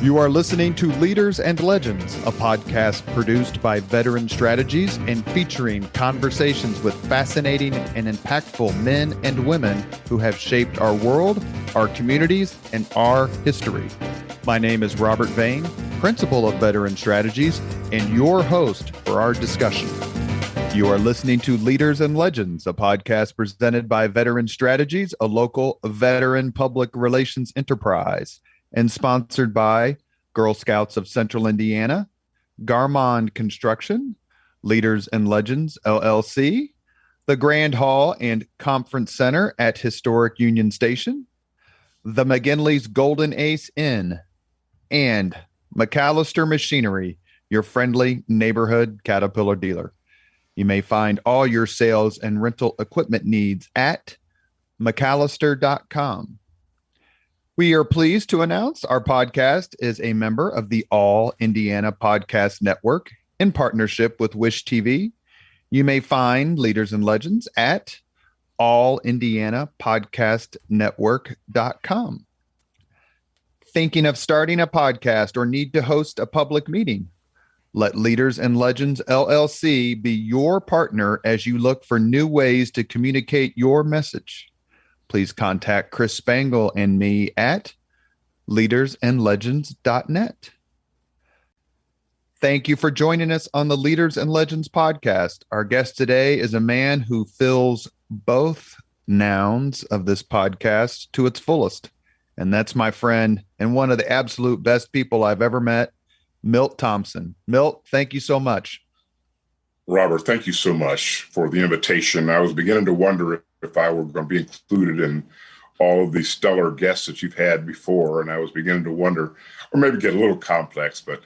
You are listening to Leaders and Legends, a podcast produced by Veteran Strategies and featuring conversations with fascinating and impactful men and women who have shaped our world, our communities, and our history. My name is Robert Vane, Principal of Veteran Strategies, and your host for our discussion. You are listening to Leaders and Legends, a podcast presented by Veteran Strategies, a local veteran public relations enterprise, and sponsored by Girl Scouts of Central Indiana, Garmong Construction, Leaders and Legends, LLC, the Grand Hall and Conference Center at Historic Union Station, the McGinley's Golden Ace Inn, and MacAllister Machinery, your friendly neighborhood Caterpillar dealer. You may find all your sales and rental equipment needs at MacAllister.com. We are pleased to announce our podcast is a member of the All Indiana Podcast Network in partnership with Wish TV. You may find Leaders and Legends at allindianapodcastnetwork.com. Thinking of starting a podcast or need to host a public meeting? Let Leaders and Legends LLC be your partner as you look for new ways to communicate your message. Please contact Chris Spangle and me at leadersandlegends.net. Thank you for joining us on the Leaders and Legends podcast. Our guest today is a man who fills both nouns of this podcast to its fullest. And that's my friend and one of the absolute best people I've ever met, Milt Thompson. Milt, thank you so much. Robert, thank you so much for the invitation. I was beginning to wonder if I were going to be included in all of these stellar guests that you've had before. And I was beginning to wonder, or maybe get a little complex, but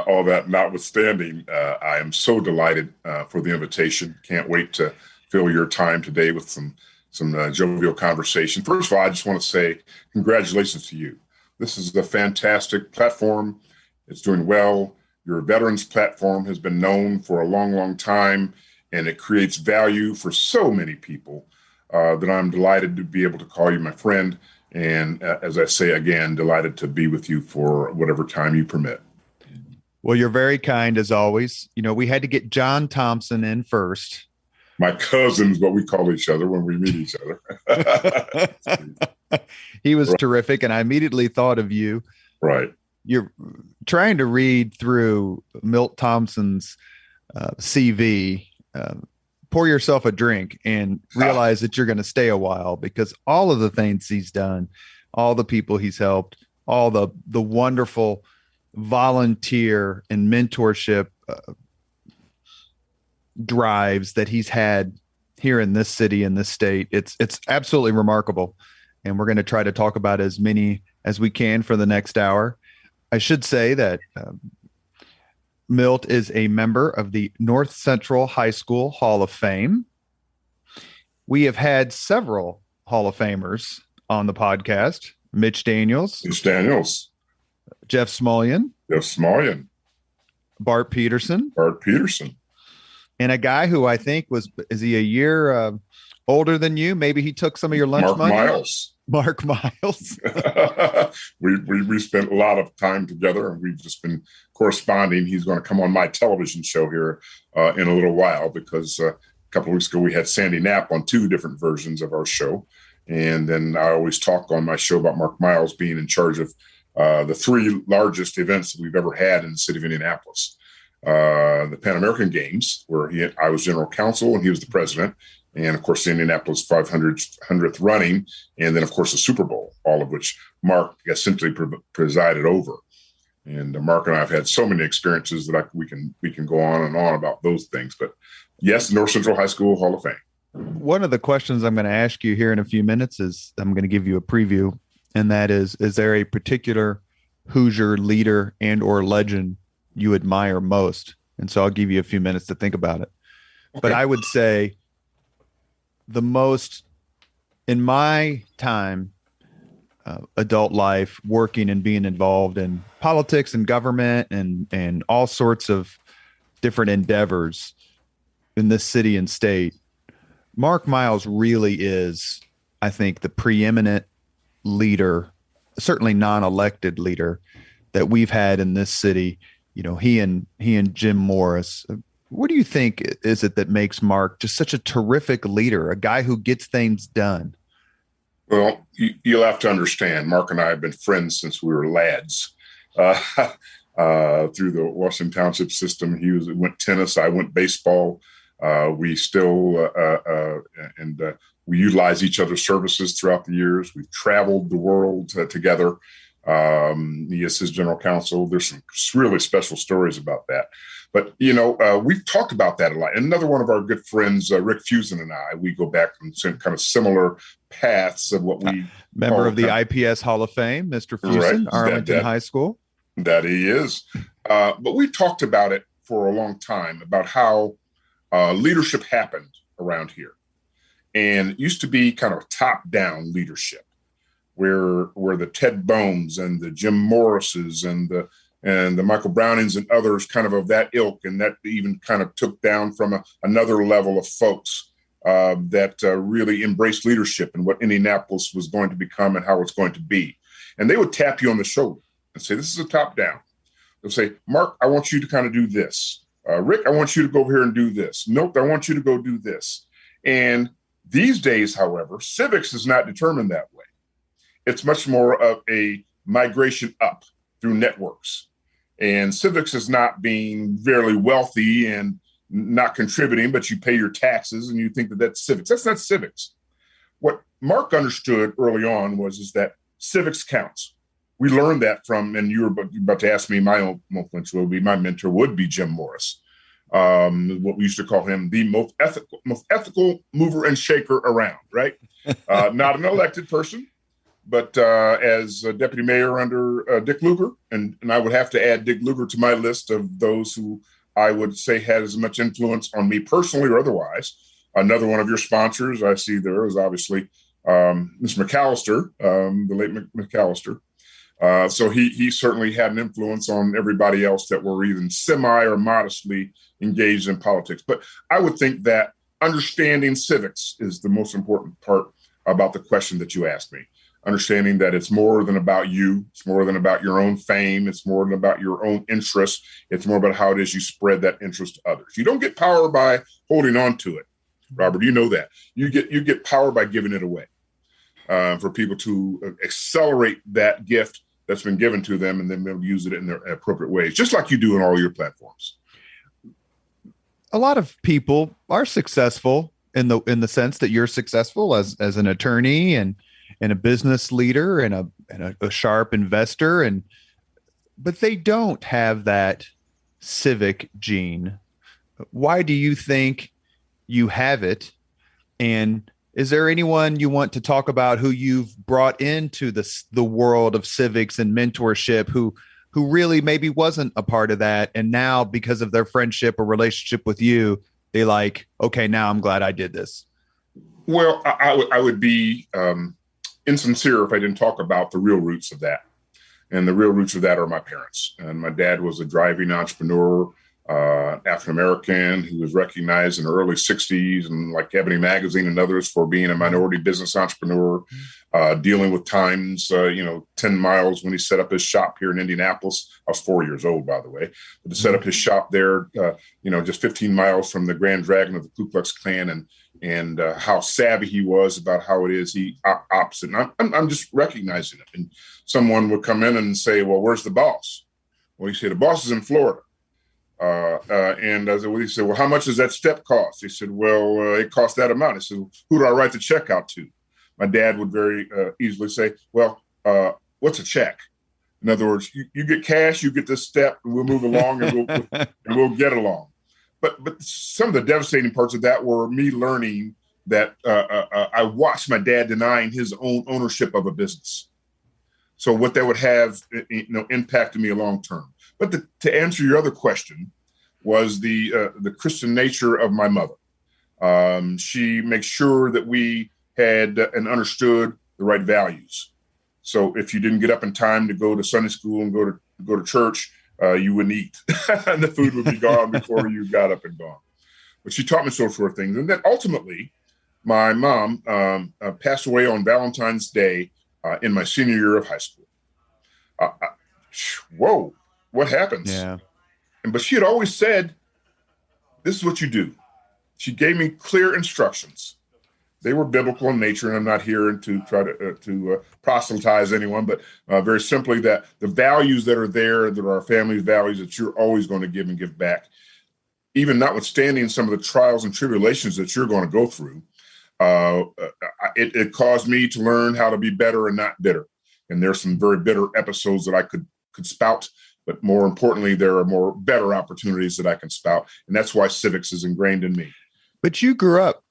all that notwithstanding, I am so delighted for the invitation. Can't wait to fill your time today with some jovial conversation. First of all, I just want to say congratulations to you. This is a fantastic platform. It's doing well. Your veterans platform has been known for a long, long time, and it creates value for so many people that I'm delighted to be able to call you my friend. And as I say again, delighted to be with you for whatever time you permit. Well, you're very kind as always. You know, we had to get John Thompson in first. My cousin's what we call each other when we meet each other. He was terrific, and I immediately thought of you. Right. You're trying to read through Milt Thompson's CV, pour yourself a drink and realize that you're going to stay a while, because all of the things he's done, all the people he's helped, all the wonderful volunteer and mentorship drives that he's had here in this city, in this state, it's absolutely remarkable. And we're going to try to talk about as many as we can for the next hour. I should say that Milt is a member of the North Central High School Hall of Fame. We have had several Hall of Famers on the podcast. Mitch Daniels. Jeff Smulyan. Bart Peterson. And a guy who I think is he a year older than you? Maybe he took some of your lunch money? Mark Miles. we spent a lot of time together, and we've just been corresponding. He's going to come on my television show here in a little while, because a couple of weeks ago we had Sandy Knapp on 2 different versions of our show. And then I always talk on my show about Mark Miles being in charge of the 3 largest events that we've ever had in the city of Indianapolis. The Pan American Games, where I was general counsel and he was the president. And, of course, the Indianapolis 500th running, and then, of course, the Super Bowl, all of which Mark essentially presided over. And Mark and I have had so many experiences that we can go on and on about those things. But, yes, North Central High School Hall of Fame. One of the questions I'm going to ask you here in a few minutes is I'm going to give you a preview, and that is there a particular Hoosier leader and or legend you admire most? And so I'll give you a few minutes to think about it. Okay. But I would say the most, in my time, adult life, working and being involved in politics and government and all sorts of different endeavors in this city and state, Mark Miles really is, I think, the preeminent leader, certainly non-elected leader, that we've had in this city. He and Jim Morris. What do you think is it that makes Mark just such a terrific leader, a guy who gets things done? Well, you'll have to understand, Mark and I have been friends since we were lads. Through the Washington Township system, he went tennis, I went baseball. We still we utilize each other's services throughout the years. We've traveled the world together. He is his general counsel. There's some really special stories about that. But, we've talked about that a lot. And another one of our good friends, Rick Fusen and I, we go back on some kind of similar paths of what we member of the IPS Hall of Fame, Mr. Fusen, right. Arlington High School. That he is. But we talked about it for a long time, about how leadership happened around here. And it used to be kind of top-down leadership, where the Ted Bones and the Jim Morrises and the Michael Brownings and others kind of that ilk, and that even kind of took down from another level of folks that really embraced leadership and what Indianapolis was going to become and how it's going to be. And they would tap you on the shoulder and say, this is a top-down. They'll say, Mark, I want you to kind of do this. Rick, I want you to go over here and do this. Milt, I want you to go do this. And these days, however, civics is not determined that way. It's much more of a migration up through networks. And civics is not being very wealthy and not contributing, but you pay your taxes and you think that that's civics. That's not civics. What Mark understood early on is that civics counts. We learned that from, and you were about to ask me, my own my mentor would be Jim Morris. What we used to call him the most ethical mover and shaker around, right? Not an elected person, but as a deputy mayor under Dick Lugar, and I would have to add Dick Lugar to my list of those who I would say had as much influence on me personally or otherwise. Another one of your sponsors I see there is obviously Mr. MacAllister, the late MacAllister. So he certainly had an influence on everybody else that were even semi or modestly engaged in politics. But I would think that understanding civics is the most important part about the question that you asked me. Understanding that it's more than about you. It's more than about your own fame. It's more than about your own interests. It's more about how it is you spread that interest to others. You don't get power by holding on to it. Robert, you know that. You get power by giving it away for people to accelerate that gift that's been given to them, and then they'll use it in their appropriate ways, just like you do in all your platforms. A lot of people are successful in the sense that you're successful as an attorney and a business leader and a sharp investor, but they don't have that civic gene. Why do you think you have it? And is there anyone you want to talk about who you've brought into the world of civics and mentorship who really maybe wasn't a part of that, and now because of their friendship or relationship with you, they like, okay, now I'm glad I did this? Well, I would be insincere if I didn't talk about the real roots of that. And the real roots of that are my parents. And my dad was a driving entrepreneur, African-American, who was recognized in the early 60s and like Ebony Magazine and others for being a minority business entrepreneur, dealing with times, 10 miles when he set up his shop here in Indianapolis. I was 4 years old, by the way, but to set up his shop there, just 15 miles from the Grand Dragon of the Ku Klux Klan, and how savvy he was about how it is he opts. And I'm just recognizing it. And someone would come in and say, well, where's the boss? Well, he said, the boss is in Florida. And he said, well, how much does that step cost? He said, well, it costs that amount. I said, who do I write the check out to? My dad would very easily say, well, what's a check? In other words, you get cash, you get this step, and we'll move along and we'll get along. But some of the devastating parts of that were me learning that I watched my dad denying his own ownership of a business. So what that would have, impacted me long term. But to answer your other question was the Christian nature of my mother. She makes sure that we had and understood the right values. So if you didn't get up in time to go to Sunday school and go to church, you wouldn't eat, and the food would be gone before you got up and gone. But she taught me sort of things, and then ultimately, my mom passed away on Valentine's Day in my senior year of high school. whoa, what happens? Yeah. But she had always said, this is what you do. She gave me clear instructions. They were biblical in nature, and I'm not here to try to proselytize anyone, but very simply that the values that are there, that are our family's values, that you're always going to give and give back, even notwithstanding some of the trials and tribulations that you're going to go through. It caused me to learn how to be better and not bitter. And there's some very bitter episodes that I could spout, but more importantly, there are more better opportunities that I can spout. And that's why civics is ingrained in me. But you grew up,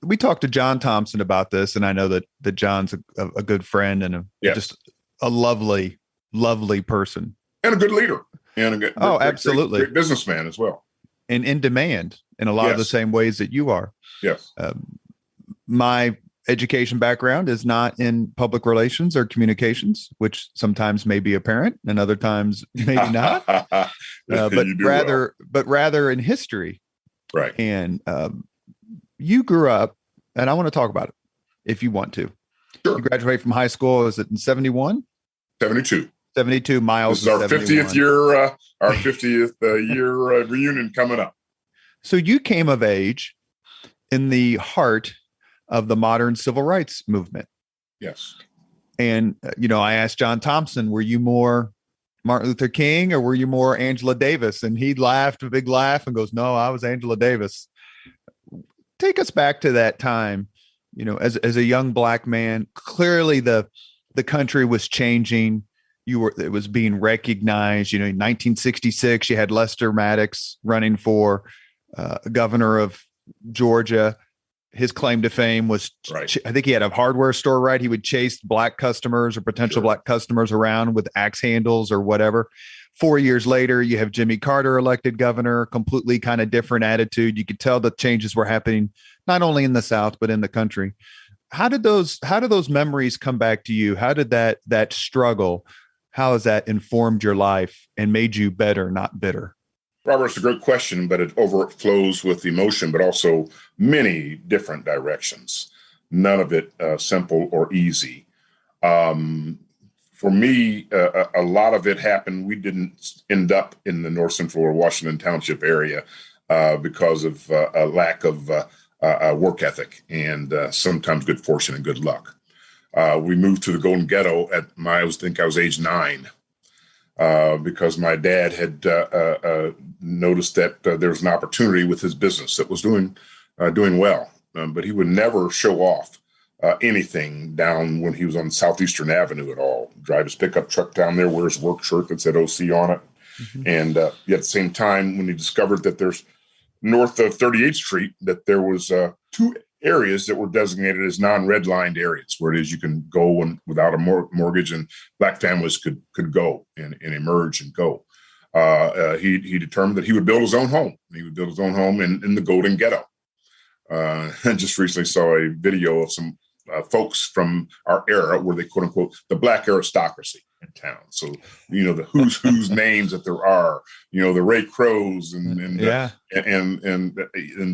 we talked to John Thompson about this, and I know that John's a good friend and just a lovely, lovely person. And a good leader. And a absolutely. Great businessman as well. And in demand in a lot of the same ways that you are. Yes. My education background is not in public relations or communications, which sometimes may be apparent and other times maybe not, but rather in history. Right. And you grew up, and I want to talk about it if you want to. Sure. You graduated from high school. Is it in 71? 72. 72 miles. This is our 50th year, our 50th year reunion coming up. So you came of age in the heart of the modern civil rights movement. Yes. And, I asked John Thompson, were you more Martin Luther King or were you more Angela Davis? And he laughed a big laugh and goes, no, I was Angela Davis. Take us back to that time, as a young Black man. Clearly the country was changing. It was being recognized. In 1966, you had Lester Maddox running for governor of Georgia. His claim to fame was, I think he had a hardware store, right? He would chase Black customers or potential Black customers around with axe handles or whatever. 4 years later, you have Jimmy Carter elected governor, completely kind of different attitude. You could tell the changes were happening, not only in the South, but in the country. How did those memories come back to you? How did that struggle, how has that informed your life and made you better, not bitter? Robert, it's a great question, but it overflows with emotion, but also many different directions. None of it simple or easy. For me, a lot of it happened. We didn't end up in the North Central or Washington Township area because of a lack of work ethic and sometimes good fortune and good luck. We moved to the Golden Ghetto I was age 9. Because my dad had noticed that there was an opportunity with his business that was doing well, but he would never show off anything down when he was on Southeastern Avenue at all. Drive his pickup truck down there, wear his work shirt that said OC on it. Mm-hmm. And yet at the same time, when he discovered that there's north of 38th Street, that there was 2 areas that were designated as non-redlined areas, where it is you can go and without a mortgage, and Black families could go and emerge and go. He determined that he would build his own home. He would build his own home in the Golden Ghetto. I just recently saw a video of some folks from our era where they quote unquote the Black aristocracy in town. So, the who's names that there are, the Ray Crows and the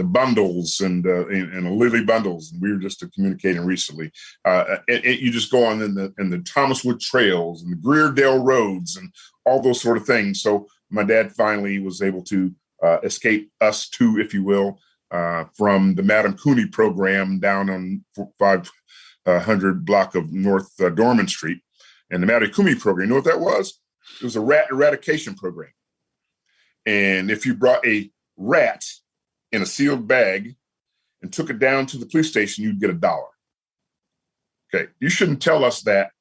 Bundles and the Lily Bundles. And we were just communicating recently. You just go on in the Thomas Wood Trails and the Greerdale Roads and all those sort of things. So my dad finally was able to escape us too, if you will, from the Madam Cooney program down on 500 block of North Dorman Street. And the Madam Cooney program, you know what that was? It was a rat eradication program. And if you brought a rat in a sealed bag and took it down to the police station, you'd get $1. Okay, you shouldn't tell us that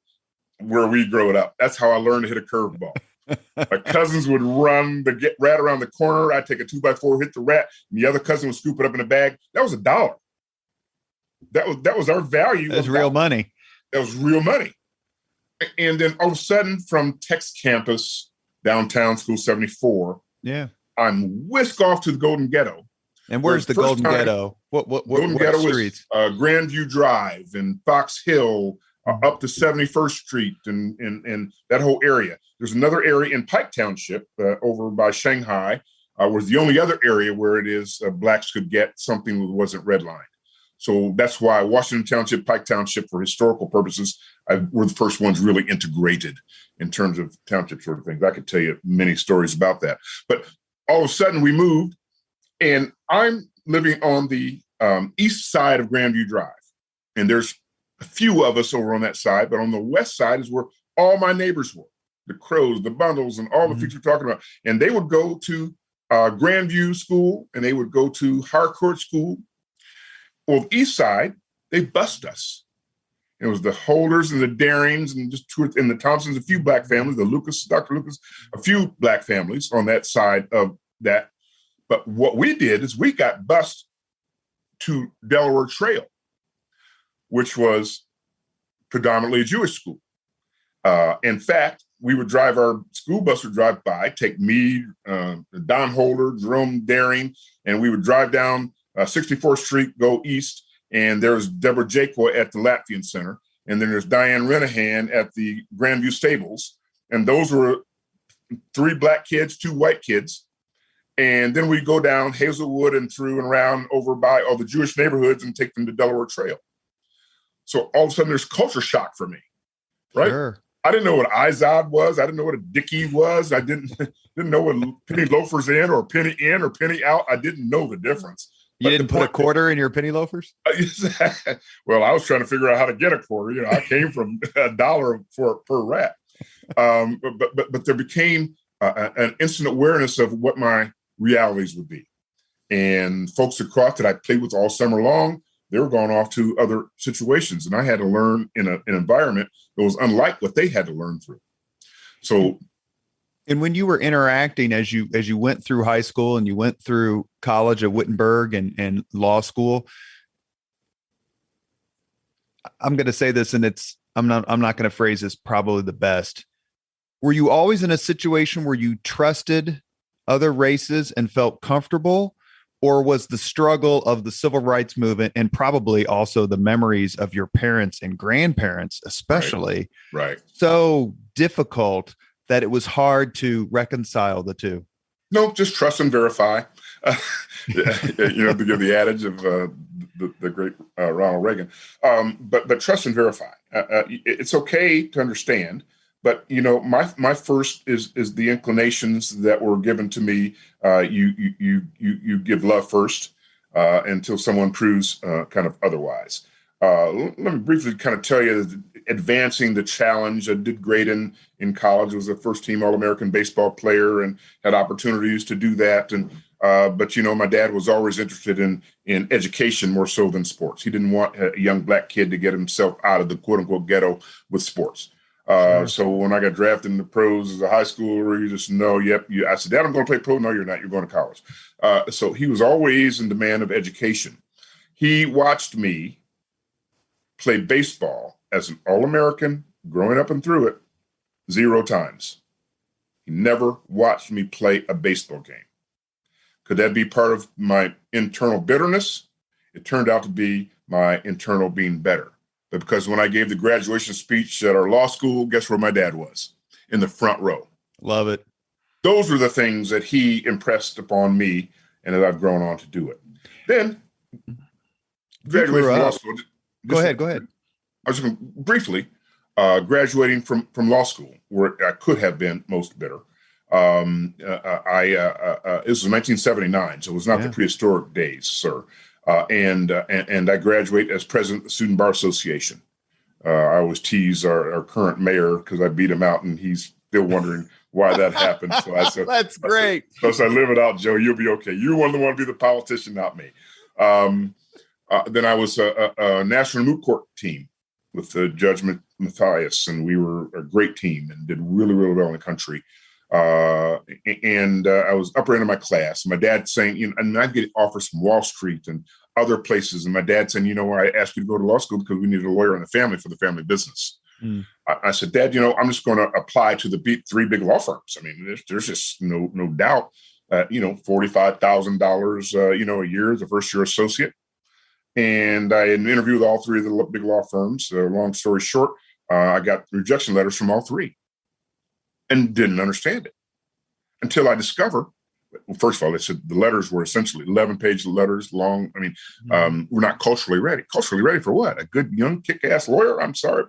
where we grew up. That's how I learned to hit a curveball. My cousins would run the rat around the corner. I'd take a 2x4, hit the rat, and the other cousin would scoop it up in a bag. That was $1. That was our value. That's real money. That was real money. And then all of a sudden, from Tex Campus, downtown School 74, I'm whisked off to the Golden Ghetto. And where's the Golden Ghetto? What Golden Ghetto streets? Was Grandview Drive and Fox Hill, up to 71st Street and that whole area. There's another area in Pike Township over by Shanghai, was the only other area where it is blacks could get something that wasn't redlined. So that's why Washington Township, Pike Township, for historical purposes, were the first ones really integrated in terms of township sort of things. I could tell you many stories about that. But all of a sudden we moved, and I'm living on the east side of Grandview Drive. And there's a few of us over on that side, but on the west side is where all my neighbors were, the Crows, the Bundles, and all the things we're talking about. And they would go to Grandview School, and they would go to Harcourt School. Well, the east side, they bused us. It was the Holders and the Darings and and the Thompsons, a few black families, the Lucas, Dr. Lucas, a few black families on that side of that. But what we did is we got bused to Delaware Trail, which was predominantly a Jewish school. In fact, we would drive, our school bus would drive by, take me, Don Holder, Jerome Daring, and we would drive down 64th Street, go east, and there's Deborah Jaquo at the Latvian Center, and then there's Diane Renahan at the Grandview Stables, and those were 3 black kids, 2 white kids, and then we go down Hazelwood and through and around over by all the Jewish neighborhoods and take them to Delaware Trail. So all of a sudden there's culture shock for me, right? Sure. I didn't know what Izod was. I didn't know what a Dickie was. I didn't know what penny loafers in or penny out. I didn't know the difference. You didn't put a quarter in your penny loafers? Well, I was trying to figure out how to get a quarter. I came from $1 per rat. But there became an instant awareness of what my realities would be. And folks across that I played with all summer long, they were going off to other situations. And I had to learn in an environment that was unlike what they had to learn through. So, and when you were interacting as you went through high school and you went through college at Wittenberg and law school, I'm going to say this, and I'm not going to phrase this probably the best. Were you always in a situation where you trusted other races and felt comfortable, or was the struggle of the civil rights movement and probably also the memories of your parents and grandparents, especially, right, so difficult that it was hard to reconcile the two? No, just trust and verify. To give the adage of the great Ronald Reagan. But trust and verify. It's okay to understand, but my first is the inclinations that were given to me. You give love first until someone proves kind of otherwise. Let me briefly kind of tell you, advancing the challenge. I did great in college. I was a first-team All-American baseball player and had opportunities to do that. And but my dad was always interested in education more so than sports. He didn't want a young black kid to get himself out of the quote-unquote ghetto with sports. Sure. So when I got drafted in the pros as a high schooler, you just know, I said, Dad, I'm going to play pro. No, you're not. You're going to college. So he was always in demand of education. He watched me play baseball as an All-American, growing up and through it, 0 times. He never watched me play a baseball game. Could that be part of my internal bitterness? It turned out to be my internal being better. But because when I gave the graduation speech at our law school, guess where my dad was? In the front row. Love it. Those were the things that he impressed upon me, and that I've grown on to do it. Then, graduated from law school. Go ahead. I was just going to briefly, graduating from law school, where I could have been most bitter. This was 1979, so it was not the prehistoric days, sir. And I graduate as president of the Student Bar Association. I always tease our current mayor because I beat him out, and he's still wondering why that happened. So I said, "That's great." So I live it out, Joe. You'll be okay. You're one of the one to be the politician, not me. Then I was a national moot court team with Judge Matthias, and we were a great team and did really, really well in the country. And I was upper end of my class. My dad saying, and I'd get offers from Wall Street and other places. And my dad saying, I asked you to go to law school because we needed a lawyer in the family for the family business. Mm. I said, Dad, I'm just going to apply to the 3 big law firms. I mean, there's just no doubt, $45,000, a year as a first year associate. And I interviewed all 3 of the big law firms. Long story short, I got rejection letters from all 3 and didn't understand it until I discovered first of all, they said the letters were essentially 11-page letters long. I mean, we're not culturally ready. Culturally ready for what? A good, young, kick-ass lawyer? I'm sorry.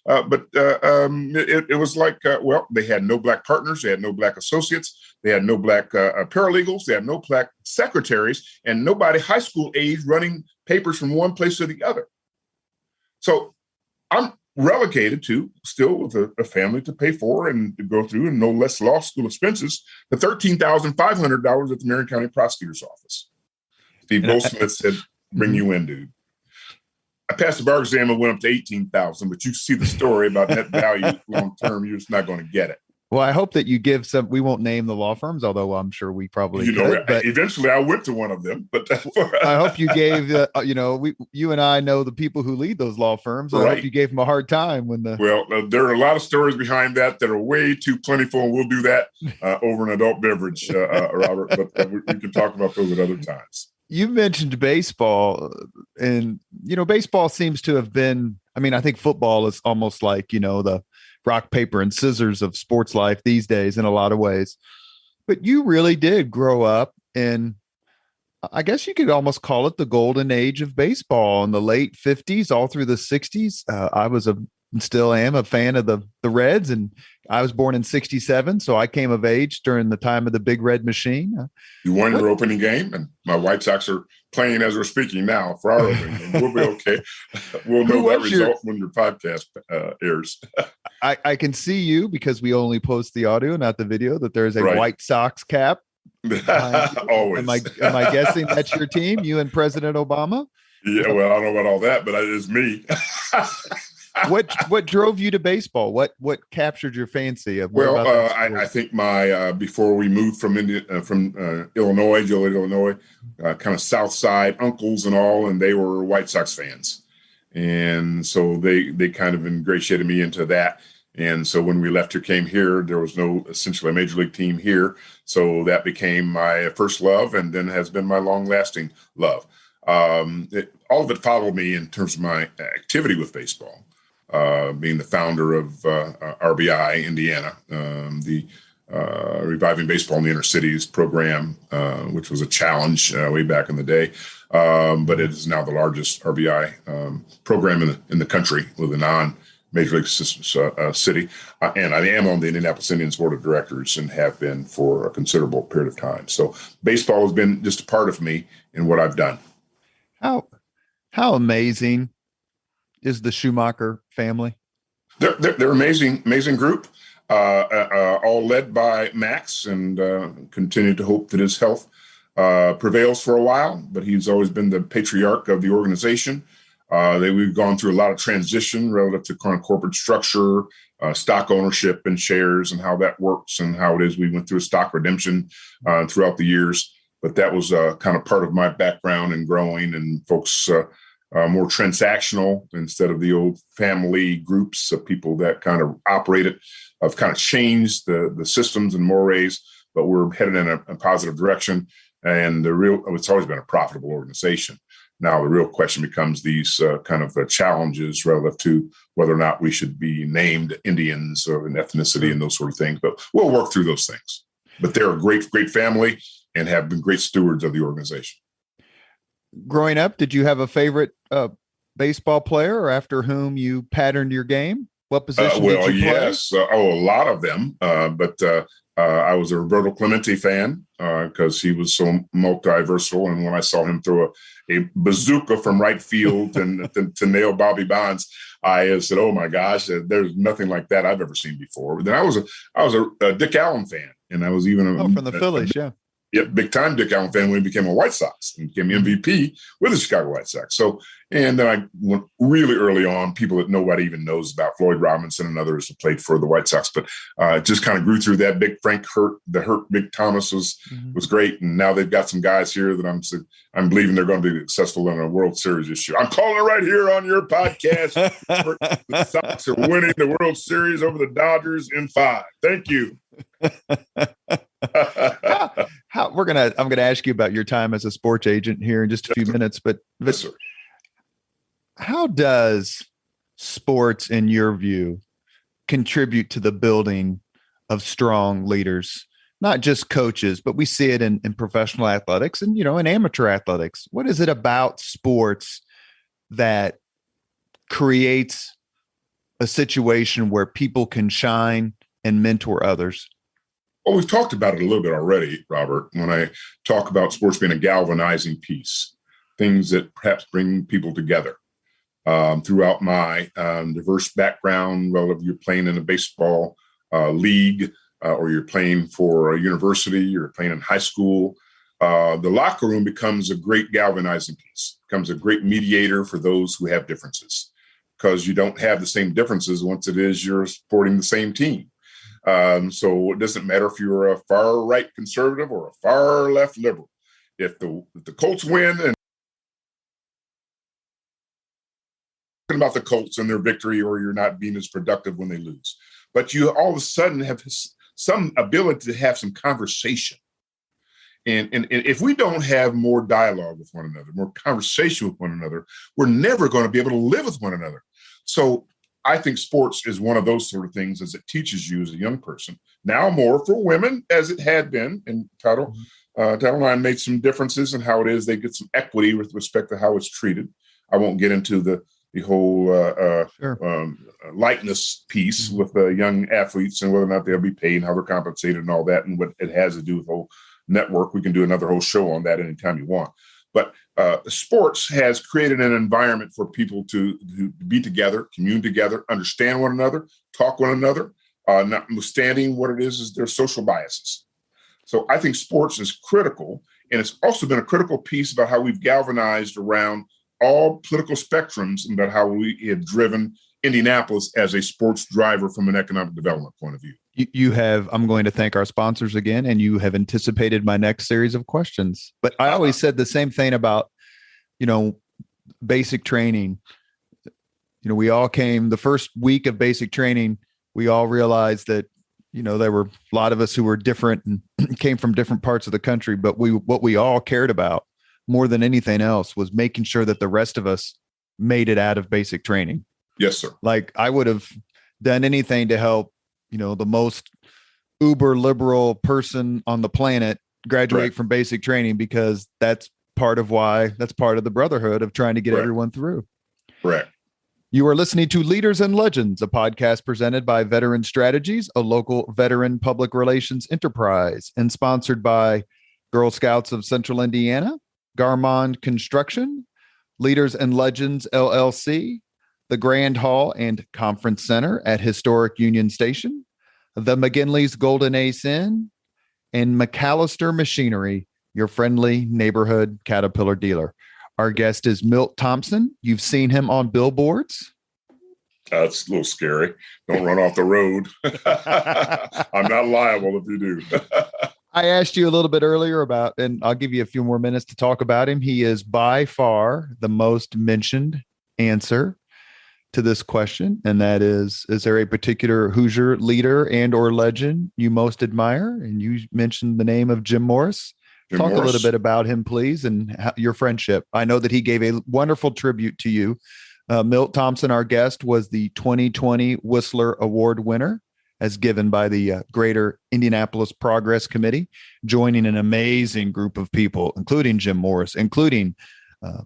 It was like, well, they had no black partners. They had no black associates. They had no black paralegals. They had no black secretaries, and nobody high school age running papers from one place to the other. So I'm relegated to, still with a family to pay for and to go through, and no less law school expenses, the $13,500 at the Marion County Prosecutor's Office. Steve Goldsmith said, bring you in, dude. I passed the bar exam and went up to $18,000, but you see the story about net value long term, you're just not going to get it. Well, I hope that you give some. We won't name the law firms, although I'm sure we probably could. But eventually I went to one of them. But I hope you gave. You and I know the people who lead those law firms. I hope you gave them a hard time when the. Well, there are a lot of stories behind that are way too plentiful, and we'll do that over an adult beverage, Robert. But we can talk about those at other times. You mentioned baseball, and baseball seems to have been. I mean, I think football is almost like the rock, paper, and scissors of sports life these days in a lot of ways. But you really did grow up in, I guess you could almost call it the golden age of baseball in the late 50s, all through the 60s. I was still am a fan of the Reds, and I was born in 67. So I came of age during the time of the Big Red Machine. You won your opening game, and my White Sox are playing as we're speaking now for our opening game. We'll be okay. We'll know that result when your podcast airs. I can see you, because we only post the audio, not the video, that there's a White Sox cap. Always. Am I guessing that's your team, you and President Obama? Yeah, well, I don't know about all that, but it's me. What drove you to baseball? What captured your fancy? I think my before we moved from Illinois, Joliet, Illinois, kind of South Side uncles and all, and they were White Sox fans, and so they kind of ingratiated me into that. And so when we left here, came here, there was no essentially a major league team here, so that became my first love, and then has been my long lasting love. All of it followed me in terms of my activity with baseball. Being the founder of RBI Indiana, the Reviving Baseball in the Inner Cities program, which was a challenge way back in the day, but it is now the largest RBI program in the country with a non-major league city. And I am on the Indianapolis Indians board of directors and have been for a considerable period of time. So baseball has been just a part of me in what I've done. How amazing is the Schumacher family? They're amazing group, all led by Max, and continue to hope that his health prevails for a while. But he's always been the patriarch of the organization. We've gone through a lot of transition relative to current corporate structure, stock ownership and shares, and how that works and how it is. We went through a stock redemption throughout the years, but that was kind of part of my background in growing, and folks more transactional instead of the old family groups of people that kind of operated. I've kind of changed the systems and mores, but we're headed in a positive direction. And it's always been a profitable organization. Now, the real question becomes these kind of challenges relative to whether or not we should be named Indians or an ethnicity and those sort of things. But we'll work through those things. But they're a great family and have been great stewards of the organization. Growing up, did you have a favorite baseball player or after whom you patterned your game? What position did you play? Yes. A lot of them. But I was a Roberto Clemente fan because he was so multiversal. And when I saw him throw a bazooka from right field and to nail Bobby Bonds, I said, "Oh my gosh, there's nothing like that I've ever seen before." But then I was a Dick Allen fan, and I was even from the Phillies, big time Dick Allen fan when he became a White Sox and became MVP with the Chicago White Sox. So, and then I went really early on, people that nobody even knows about, Floyd Robinson and others who played for the White Sox, but just kind of grew through that. Big Frank Hurt Big Thomas was great. And now they've got some guys here that I'm believing they're going to be successful in a World Series this year. I'm calling it right here on your podcast. The Sox are winning the World Series over the Dodgers in 5. Thank you. I'm going to ask you about your time as a sports agent here in just a few minutes, but yes, sir. How does sports, in your view, contribute to the building of strong leaders? not just coaches, but we see it in professional athletics and, in amateur athletics. What is it about sports that creates a situation where people can shine and mentor others? Well, we've talked about it a little bit already, Robert, when I talk about sports being a galvanizing piece, things that perhaps bring people together. Throughout my diverse background, whether you're playing in a baseball league or you're playing for a university, you're playing in high school, the locker room becomes a great galvanizing piece, becomes a great mediator for those who have differences, because you don't have the same differences once it is you're supporting the same team. So it doesn't matter if you're a far right conservative or a far left liberal. If the Colts win and about the Colts and their victory, or you're not being as productive when they lose, but you all of a sudden have some ability to have some conversation. And if we don't have more dialogue with one another, more conversation with one another, we're never going to be able to live with one another. So I think sports is one of those sort of things, as it teaches you as a young person, now more for women as it had been. And Title IX made some differences in how it is. They get some equity with respect to how it's treated. I won't get into the whole likeness piece with young athletes and whether or not they'll be paid and how they're compensated and all that, and what it has to do with the whole network. We can do another whole show on that anytime you want. But sports has created an environment for people to be together, commune together, understand one another, talk one another, notwithstanding what it is their social biases. So I think sports is critical, and it's also been a critical piece about how we've galvanized around all political spectrums and about how we have driven Indianapolis as a sports driver from an economic development point of view. I'm going to thank our sponsors again, and you have anticipated my next series of questions. But I always said the same thing about, basic training. We all came the first week of basic training. We all realized that, there were a lot of us who were different and came from different parts of the country. But what we all cared about more than anything else was making sure that the rest of us made it out of basic training. Yes, sir. Like I would have done anything to help, the most uber liberal person on the planet graduate from basic training, because that's part of the brotherhood of trying to get everyone through. Correct. You are listening to Leaders and Legends, a podcast presented by Veteran Strategies, a local veteran public relations enterprise, and sponsored by Girl Scouts of Central Indiana, Garmong Construction, Leaders and Legends, LLC, the Grand Hall and Conference Center at Historic Union Station, the McGinley's Golden Ace Inn, and MacAllister Machinery, your friendly neighborhood Caterpillar dealer. Our guest is Milt Thompson. You've seen him on billboards. That's a little scary. Don't run off the road. I'm not liable if you do. I asked you a little bit earlier about, and I'll give you a few more minutes to talk about him. He is by far the most mentioned answer to this question. And that is there a particular Hoosier leader and or legend you most admire? And you mentioned the name of Jim Morris. Talk a little bit about him, please, and your friendship. I know that he gave a wonderful tribute to you. Milt Thompson, our guest, was the 2020 Whistler Award winner, as given by the Greater Indianapolis Progress Committee, joining an amazing group of people, including Jim Morris, including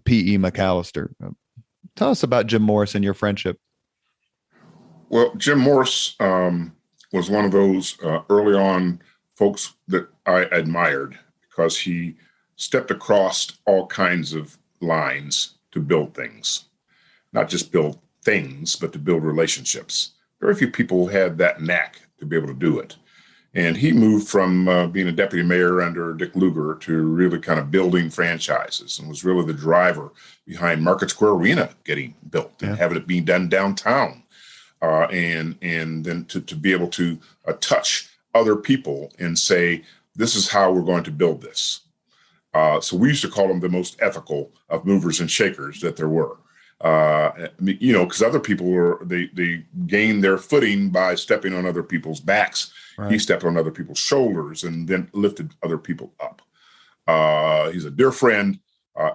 P.E. MacAllister. Tell us about Jim Morris and your friendship. Well, Jim Morris was one of those early on folks that I admired, because he stepped across all kinds of lines to build things, not just build things, but to build relationships. Very few people had that knack to be able to do it. And he moved from being a deputy mayor under Dick Lugar to really kind of building franchises, and was really the driver behind Market Square Arena getting built and having it being done downtown. And then to be able to touch other people and say, this is how we're going to build this. So we used to call them the most ethical of movers and shakers that there were. Because other people they gained their footing by stepping on other people's backs. Right. He stepped on other people's shoulders and then lifted other people up. He's a dear friend.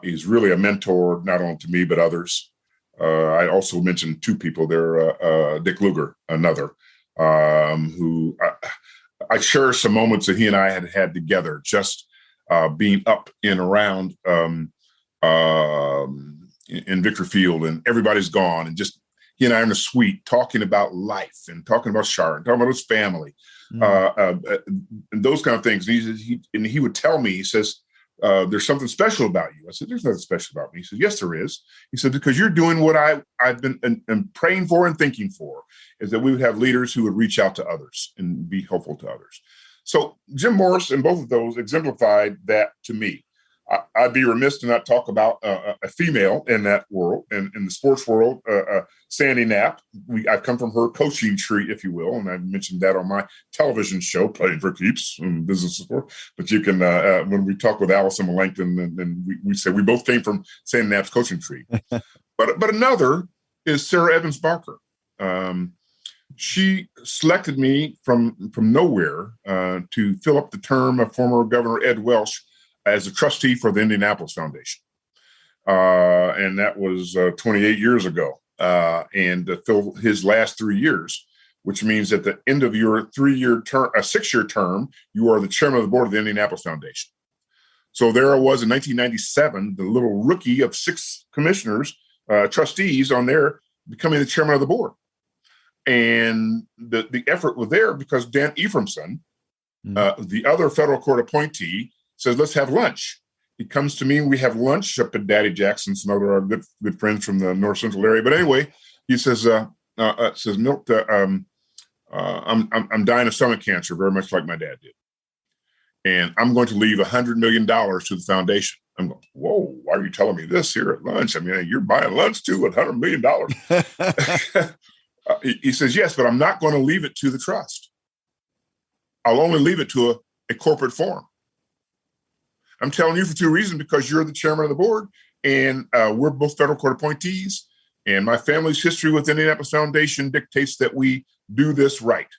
He's really a mentor, not only to me, but others. I also mentioned two people there, Dick Lugar, another, who I cherish some moments that he and I had together, just being up and around in Victor Field, and everybody's gone, and just he and I are in the suite talking about life and talking about Sharon, talking about his family, and those kind of things. And he would tell me, he says, there's something special about you. I said, there's nothing special about me. He said, yes, there is. He said, because you're doing what I've been and praying for and thinking for, is that we would have leaders who would reach out to others and be helpful to others. So Jim Morris and both of those exemplified that to me. I'd be remiss to not talk about a female in that world, and in the sports world, Sandy Knapp. I've come from her coaching tree, if you will, and I've mentioned that on my television show, Playing for Keeps, and business support. But you can, when we talk with Allison Melanchthon, and we say we both came from Sandy Knapp's coaching tree. But another is Sarah Evans Barker. She selected me from nowhere to fill up the term of former Governor Ed Welch as a trustee for the Indianapolis Foundation. And that was 28 years ago. And to fill his last 3 years, which means at the end of your 3-year term, a 6-year term, you are the chairman of the board of the Indianapolis Foundation. So there I was in 1997, the little rookie of 6 commissioners, trustees on there, becoming the chairman of the board. And the effort was there because Dan Ephraimson, the other federal court appointee, says, let's have lunch. He comes to me, we have lunch up at Daddy Jackson's, some other good friends from the North Central area. But anyway, he says, Milt, I'm dying of stomach cancer, very much like my dad did. And I'm going to leave $100 million to the foundation. I'm going, whoa, why are you telling me this here at lunch? I mean, you're buying lunch too with $100 million. He says, yes, but I'm not going to leave it to the trust. I'll only leave it to a corporate form. I'm telling you for 2 reasons, because you're the chairman of the board, and we're both federal court appointees, and my family's history with the Indianapolis Foundation dictates that we do this right.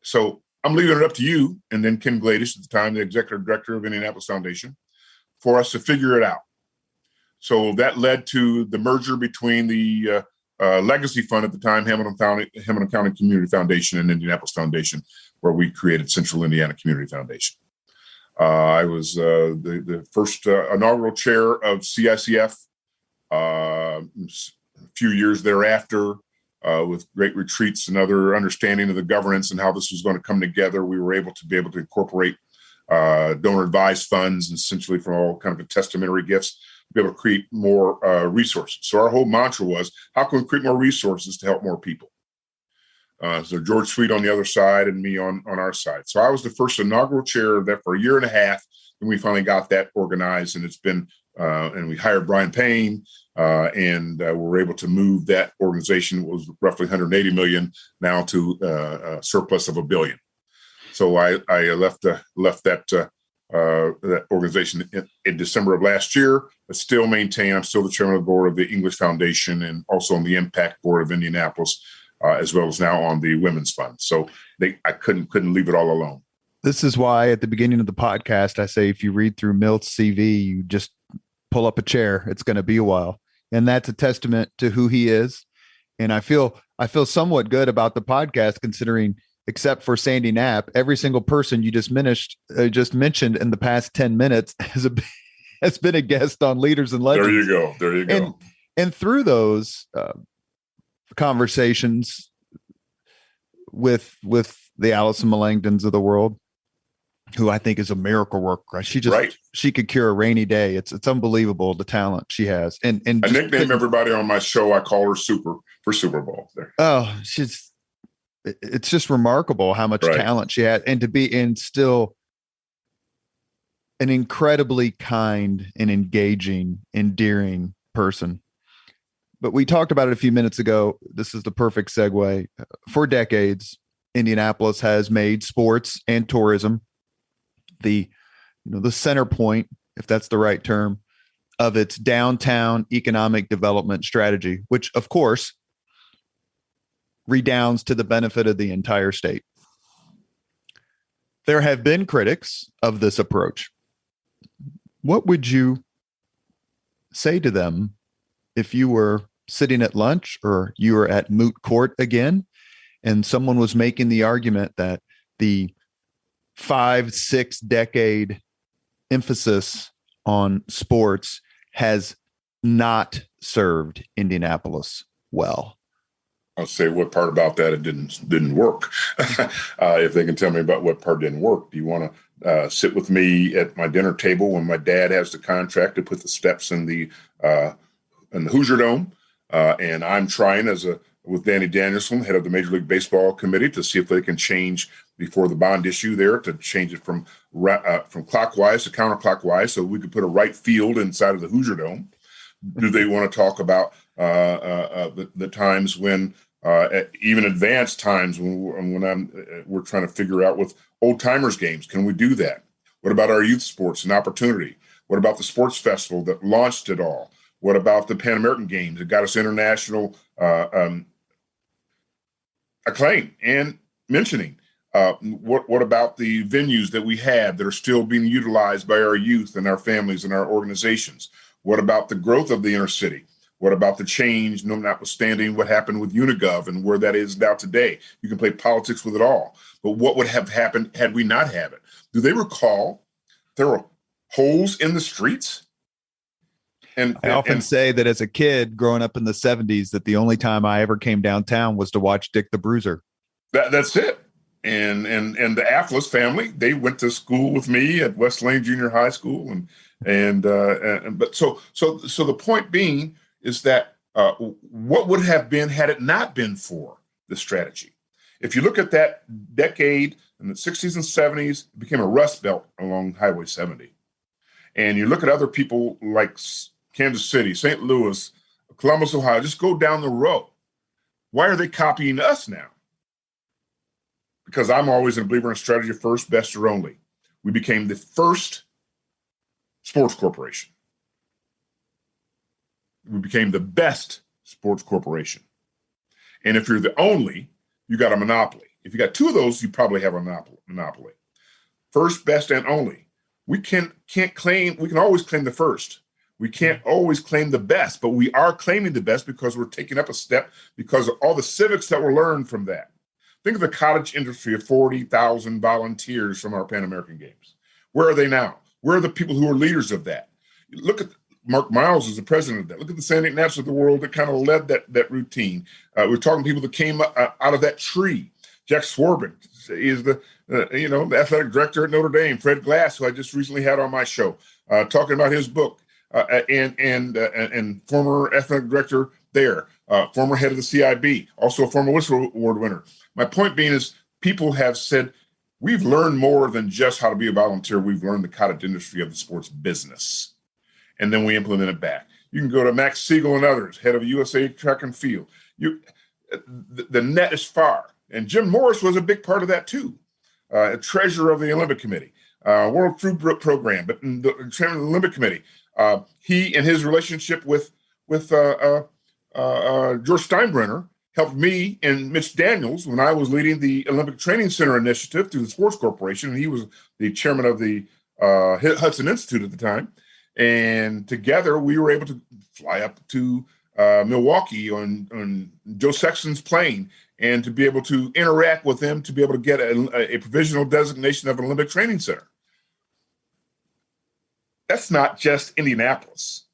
So I'm leaving it up to you, and then Ken Gladish, at the time, the executive director of Indianapolis Foundation, for us to figure it out. So that led to the merger between the legacy fund at the time, Hamilton County Community Foundation, and Indianapolis Foundation, where we created Central Indiana Community Foundation. I was the first inaugural chair of CICF. A few years thereafter, with great retreats and other understanding of the governance and how this was going to come together, we were able to incorporate donor advised funds, essentially from all kind of testamentary gifts, to be able to create more resources. So our whole mantra was, how can we create more resources to help more people? So George Sweet on the other side and me on our side. So I was the first inaugural chair of that for a year and a half, and we finally got that organized. And it's been, and we hired Brian Payne, and we were able to move that organization, was roughly 180 million, now to a surplus of $1 billion. So I left that organization in December of last year, but still maintain. I'm still the chairman of the board of the English Foundation, and also on the Impact Board of Indianapolis, as well as now on the Women's Fund. So I couldn't leave it all alone. This is why at the beginning of the podcast, I say, if you read through Milt's CV, you just pull up a chair. It's going to be a while. And that's a testament to who he is. And I feel somewhat good about the podcast, considering, except for Sandy Knapp, every single person you just mentioned in the past 10 minutes has been a guest on Leaders and Legends. There you go. And through those conversations with the Allison Melanchthons of the world, who I think is a miracle worker. She could cure a rainy day. It's unbelievable, the talent she has. And I nickname everybody on my show, I call her Super for Super Bowl. There. Oh, it's just remarkable how much talent she had, and to be still an incredibly kind and engaging, endearing person. But we talked about it a few minutes ago. This is the perfect segue. For decades, Indianapolis has made sports and tourism the center point, if that's the right term, of its downtown economic development strategy, which of course redounds to the benefit of the entire state. There have been critics of this approach. What would you say to them if you were sitting at lunch or you were at moot court again, and someone was making the argument that the 5-6 decade emphasis on sports has not served Indianapolis well. I'll say what part about that it didn't work. If they can tell me about what part didn't work. Do you want to sit with me at my dinner table when my dad has the contract to put the steps in the Hoosier Dome, and I'm trying with Danny Danielson, head of the Major League Baseball Committee, to see if they can change before the bond issue there to change it from clockwise to counterclockwise, so we could put a right field inside of the Hoosier Dome. Do they want to talk about the times when, even advanced times when we're trying to figure out with old timers games? Can we do that? What about our youth sports and opportunity? What about the sports festival that launched it all? What about the Pan American Games that got us international acclaim and mentioning? What about the venues that we have that are still being utilized by our youth and our families and our organizations? What about the growth of the inner city? What about the change, notwithstanding what happened with Unigov and where that is now today? You can play politics with it all. But what would have happened had we not had it? Do they recall there were holes in the streets? And I often say that as a kid growing up in the 70s, that the only time I ever came downtown was to watch Dick the Bruiser. That's it. And the Athlas family, they went to school with me at West Lane Junior High School, but the point being is that what would have been had it not been for the strategy? If you look at that decade in the 60s and 70s, it became a rust belt along Highway 70, and you look at other people like Kansas City, St. Louis, Columbus, Ohio, just go down the road. Why are they copying us now? Because I'm always a believer in strategy first, best or only. We became the first sports corporation. We became the best sports corporation. And if you're the only, you got a monopoly. If you got two of those, you probably have a monopoly. First, best, and only. We can always claim the first. We can't always claim the best, but we are claiming the best because we're taking up a step because of all the civics that were learned from that. Think of the cottage industry of 40,000 volunteers from our Pan American Games. Where are they now? Where are the people who are leaders of that? Look at Mark Miles is the president of that. Look at the San Ignace of the world that kind of led that routine. We're talking people that came out of that tree. Jack Swarbrick is the athletic director at Notre Dame. Fred Glass, who I just recently had on my show, talking about his book, and former athletic director there, former head of the CIB, also a former Whistle Award winner. My point being is people have said, we've learned more than just how to be a volunteer. We've learned the cottage industry of the sports business. And then we implement it back. You can go to Max Siegel and others, head of USA Track and Field. The net is far. And Jim Morris was a big part of that too. Treasurer of the Olympic Committee, World Food Program, but the chairman of the Olympic Committee. He and his relationship with George Steinbrenner helped me and Mitch Daniels when I was leading the Olympic Training Center initiative through the Sports Corporation. And he was the chairman of the Hudson Institute at the time. And together we were able to fly up to Milwaukee on Joe Sexton's plane and to be able to interact with them to be able to get a provisional designation of an Olympic Training Center. That's not just Indianapolis.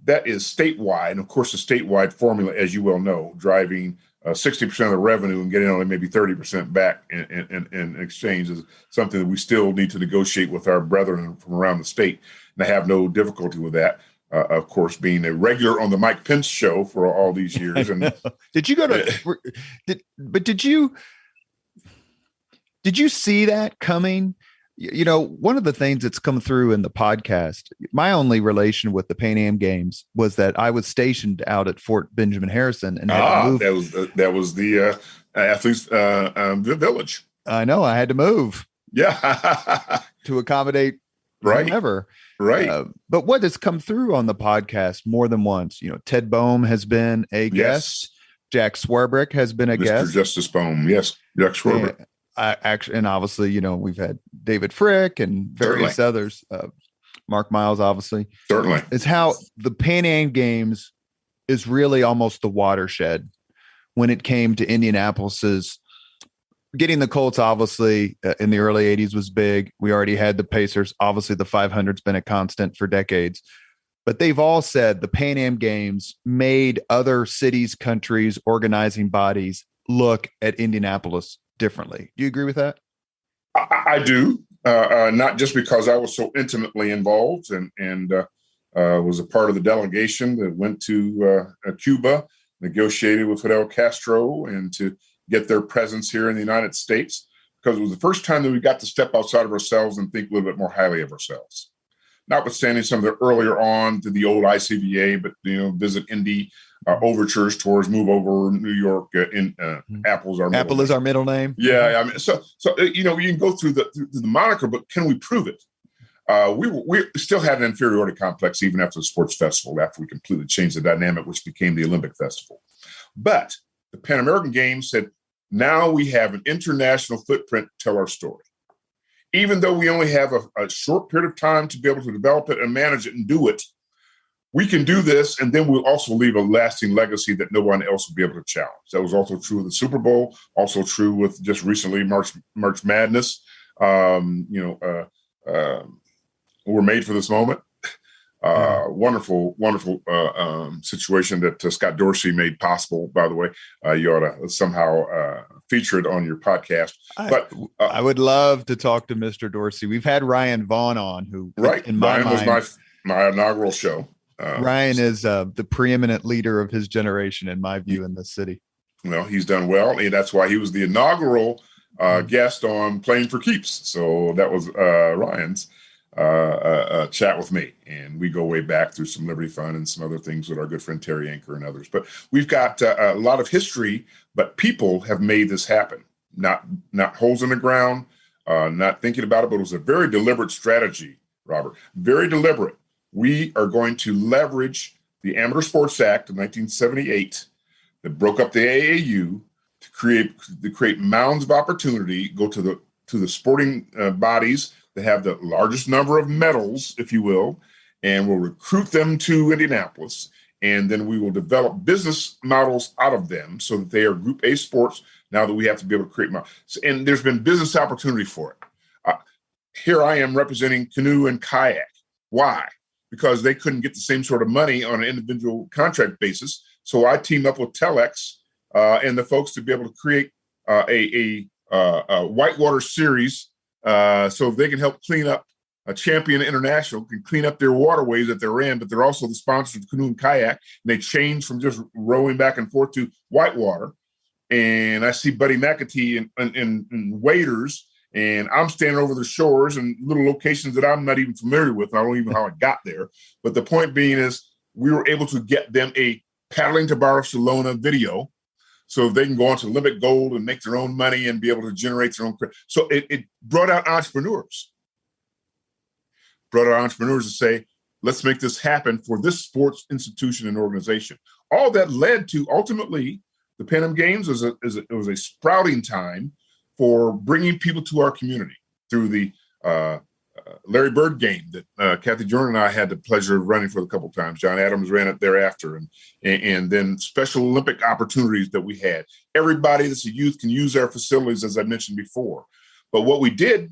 That is statewide. And of course, the statewide formula, as you well know, driving 60% of the revenue and getting only maybe 30% back in exchange is something that we still need to negotiate with our brethren from around the state. And I have no difficulty with that. Of course, being a regular on the Mike Pence show for all these years. And did you go to? Did you see that coming? You know, one of the things that's come through in the podcast, my only relation with the Pan Am Games was that I was stationed out at Fort Benjamin Harrison, and that was the athletes village. I know I had to move, to accommodate whomever. Right. But what has come through on the podcast more than once, Ted Boehm has been a guest. Jack Swarbrick has been a guest. Mr. Justice Boehm. Yes. Jack Swarbrick. And obviously, we've had David Frick and various others. Mark Miles, obviously. Certainly. It's how the Pan Am Games is really almost the watershed when it came to Indianapolis's Getting the Colts, obviously, in the early 80s was big. We already had the Pacers. Obviously, the 500's been a constant for decades. But they've all said the Pan Am Games made other cities, countries, organizing bodies look at Indianapolis differently. Do you agree with that? I do, not just because I was so intimately involved and was a part of the delegation that went to Cuba, negotiated with Fidel Castro, and to get their presence here in the United States, because it was the first time that we got to step outside of ourselves and think a little bit more highly of ourselves. Notwithstanding some of the earlier on to the old ICVA, but visit Indy overtures towards move over New York. Apple is our middle name. Yeah, I mean, so you can go through the moniker, but can we prove it? We still had an inferiority complex even after the sports festival, after we completely changed the dynamic, which became the Olympic Festival. But the Pan American Games said, now we have an international footprint to tell our story. Even though we only have a short period of time to be able to develop it and manage it and do it, we can do this, and then we'll also leave a lasting legacy that no one else will be able to challenge. That was also true with the Super Bowl, also true with just recently March Madness. We're made for this moment. Wonderful situation that Scott Dorsey made possible, by the way. You ought to somehow feature it on your podcast. I would love to talk to Mr. Dorsey. We've had Ryan Vaughn on, who, in my mind, was my inaugural show. Ryan is the preeminent leader of his generation, in my view, in this city. Well, he's done well, and that's why he was the inaugural guest on Playing for Keeps. So that was Ryan's chat with me, and we go way back through some Liberty Fund and some other things with our good friend Terry Anker and others. But we've got a lot of history, but people have made this happen. Not holes in the ground, not thinking about it, but it was a very deliberate strategy, Robert. Very deliberate. We are going to leverage the Amateur Sports Act of 1978 that broke up the AAU to create mounds of opportunity, go to the sporting bodies that have the largest number of medals, if you will, and we'll recruit them to Indianapolis. And then we will develop business models out of them so that they are Group A sports now that we have to be able to create models. And there's been business opportunity for it. Here I am representing canoe and kayak. Why? Because they couldn't get the same sort of money on an individual contract basis. So I teamed up with Telex and the folks to be able to create a whitewater series so they can help clean up. Champion International can clean up their waterways that they're in, but they're also the sponsors of canoe and kayak. And they change from just rowing back and forth to whitewater. And I see Buddy McAtee and waders, and I'm standing over the shores and little locations that I'm not even familiar with. I don't even know how I got there. But the point being is we were able to get them a paddling to Barcelona video so they can go on to Olympic Gold and make their own money and be able to generate their own credit. So it brought out entrepreneurs. Brought our entrepreneurs to say, let's make this happen for this sports institution and organization. All that led to ultimately the Pan Am Games was a sprouting time for bringing people to our community through the Larry Bird game that Kathy Jordan and I had the pleasure of running for a couple of times. John Adams ran it thereafter, and then Special Olympic opportunities that we had. Everybody that's a youth can use our facilities, as I mentioned before. But what we did,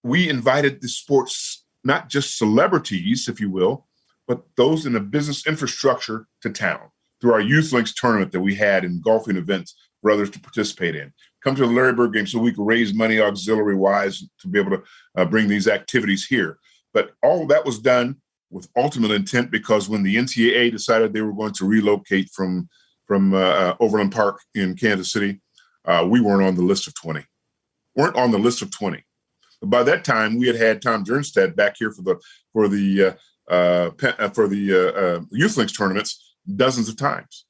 we invited the sports, not just celebrities, if you will, but those in the business infrastructure to town through our Youth Links tournament that we had in golfing events for others to participate in. Come to the Larry Bird game so we could raise money auxiliary-wise to be able to bring these activities here. But all of that was done with ultimate intent because when the NCAA decided they were going to relocate from Overland Park in Kansas City, we weren't on the list of 20. Weren't on the list of 20. By that time, we had Tom Jernstad back here for the Youth Links tournaments dozens of times.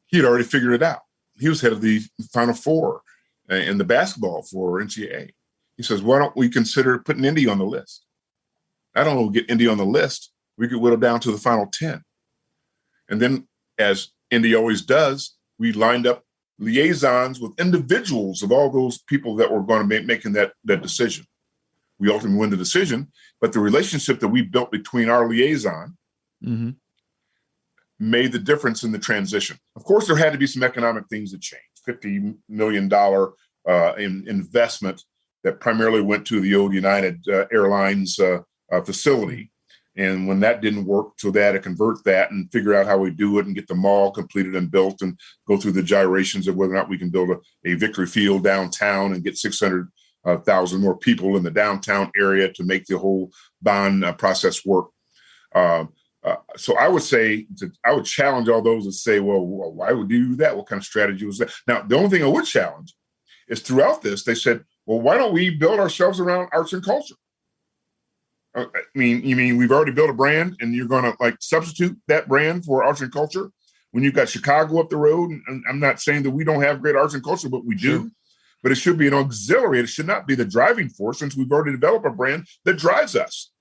He had already figured it out. He was head of the Final Four in the basketball for NCAA. He says, "Why don't we consider putting Indy on the list? Not only will we get Indy on the list, we could whittle down to the final 10." And then, as Indy always does, we lined up liaisons with individuals of all those people that were going to be making that decision. We ultimately win the decision, but the relationship that we built between our liaison made the difference in the transition. Of course, there had to be some economic things that changed. $50 million investment that primarily went to the old United Airlines facility. And when that didn't work, so they had to convert that and figure out how we do it and get the mall completed and built and go through the gyrations of whether or not we can build a Victory Field downtown and get 600,000 more people in the downtown area to make the whole bond process work. So I would say I would challenge all those that say, well, why would you do that? What kind of strategy was that? Now, the only thing I would challenge is throughout this, they said, well, why don't we build ourselves around arts and culture? I mean, you mean we've already built a brand and you're going to like substitute that brand for arts and culture when you've got Chicago up the road? And I'm not saying that we don't have great arts and culture, but we do. Sure. But it should be an auxiliary. It should not be the driving force, since we've already developed a brand that drives us.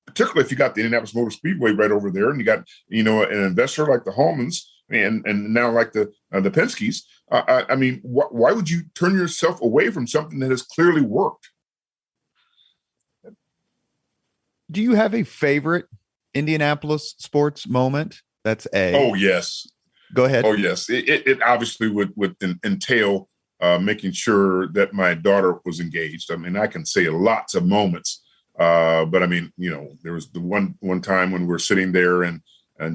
Particularly if you got the Indianapolis Motor Speedway right over there, and you got an investor like the Holmans and now like the Penske's. I mean, why would you turn yourself away from something that has clearly worked? Do you have a favorite Indianapolis sports moment? That's A. Oh, yes. Go ahead. Oh, yes. It obviously would entail making sure that my daughter was engaged. I mean, I can say lots of moments, but I mean, there was the one time when we were sitting there and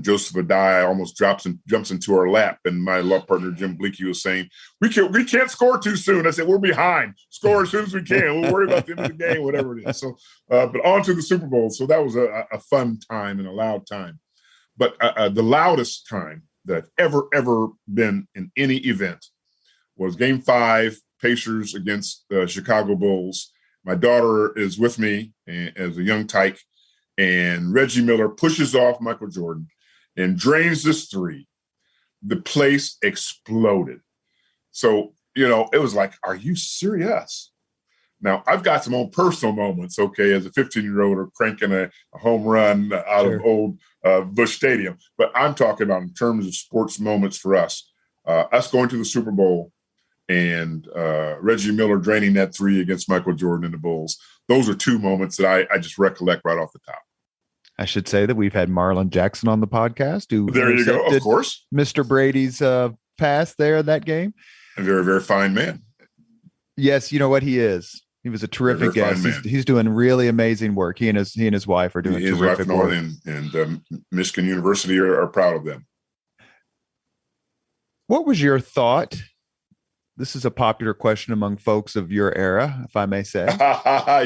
Joseph Adai almost jumps into our lap, and my love partner Jim Bleaky was saying, "We can't score too soon." I said, "We're behind. Score as soon as we can. We'll worry about the end of the game, whatever it is." So, but on to the Super Bowl. So that was a fun time and a loud time. But the loudest time that I've ever been in any event was Game 5, Pacers against the Chicago Bulls. My daughter is with me as a young tyke, and Reggie Miller pushes off Michael Jordan and drains this three. The place exploded. So, it was like, are you serious? Now, I've got some own personal moments, okay, as a 15-year-old cranking a home run out of old Busch Stadium. But I'm talking about in terms of sports moments for us. Us going to the Super Bowl and Reggie Miller draining that three against Michael Jordan and the Bulls. Those are two moments that I just recollect right off the top. I should say that we've had Marlon Jackson on the podcast. There you go, of course. Mr. Brady's pass there in that game. A very, very fine man. Yes, you know what he is. He was a terrific guest. He's doing really amazing work. He and his wife are doing terrific work. And Michigan University are proud of them. What was your thought? This is a popular question among folks of your era, if I may say.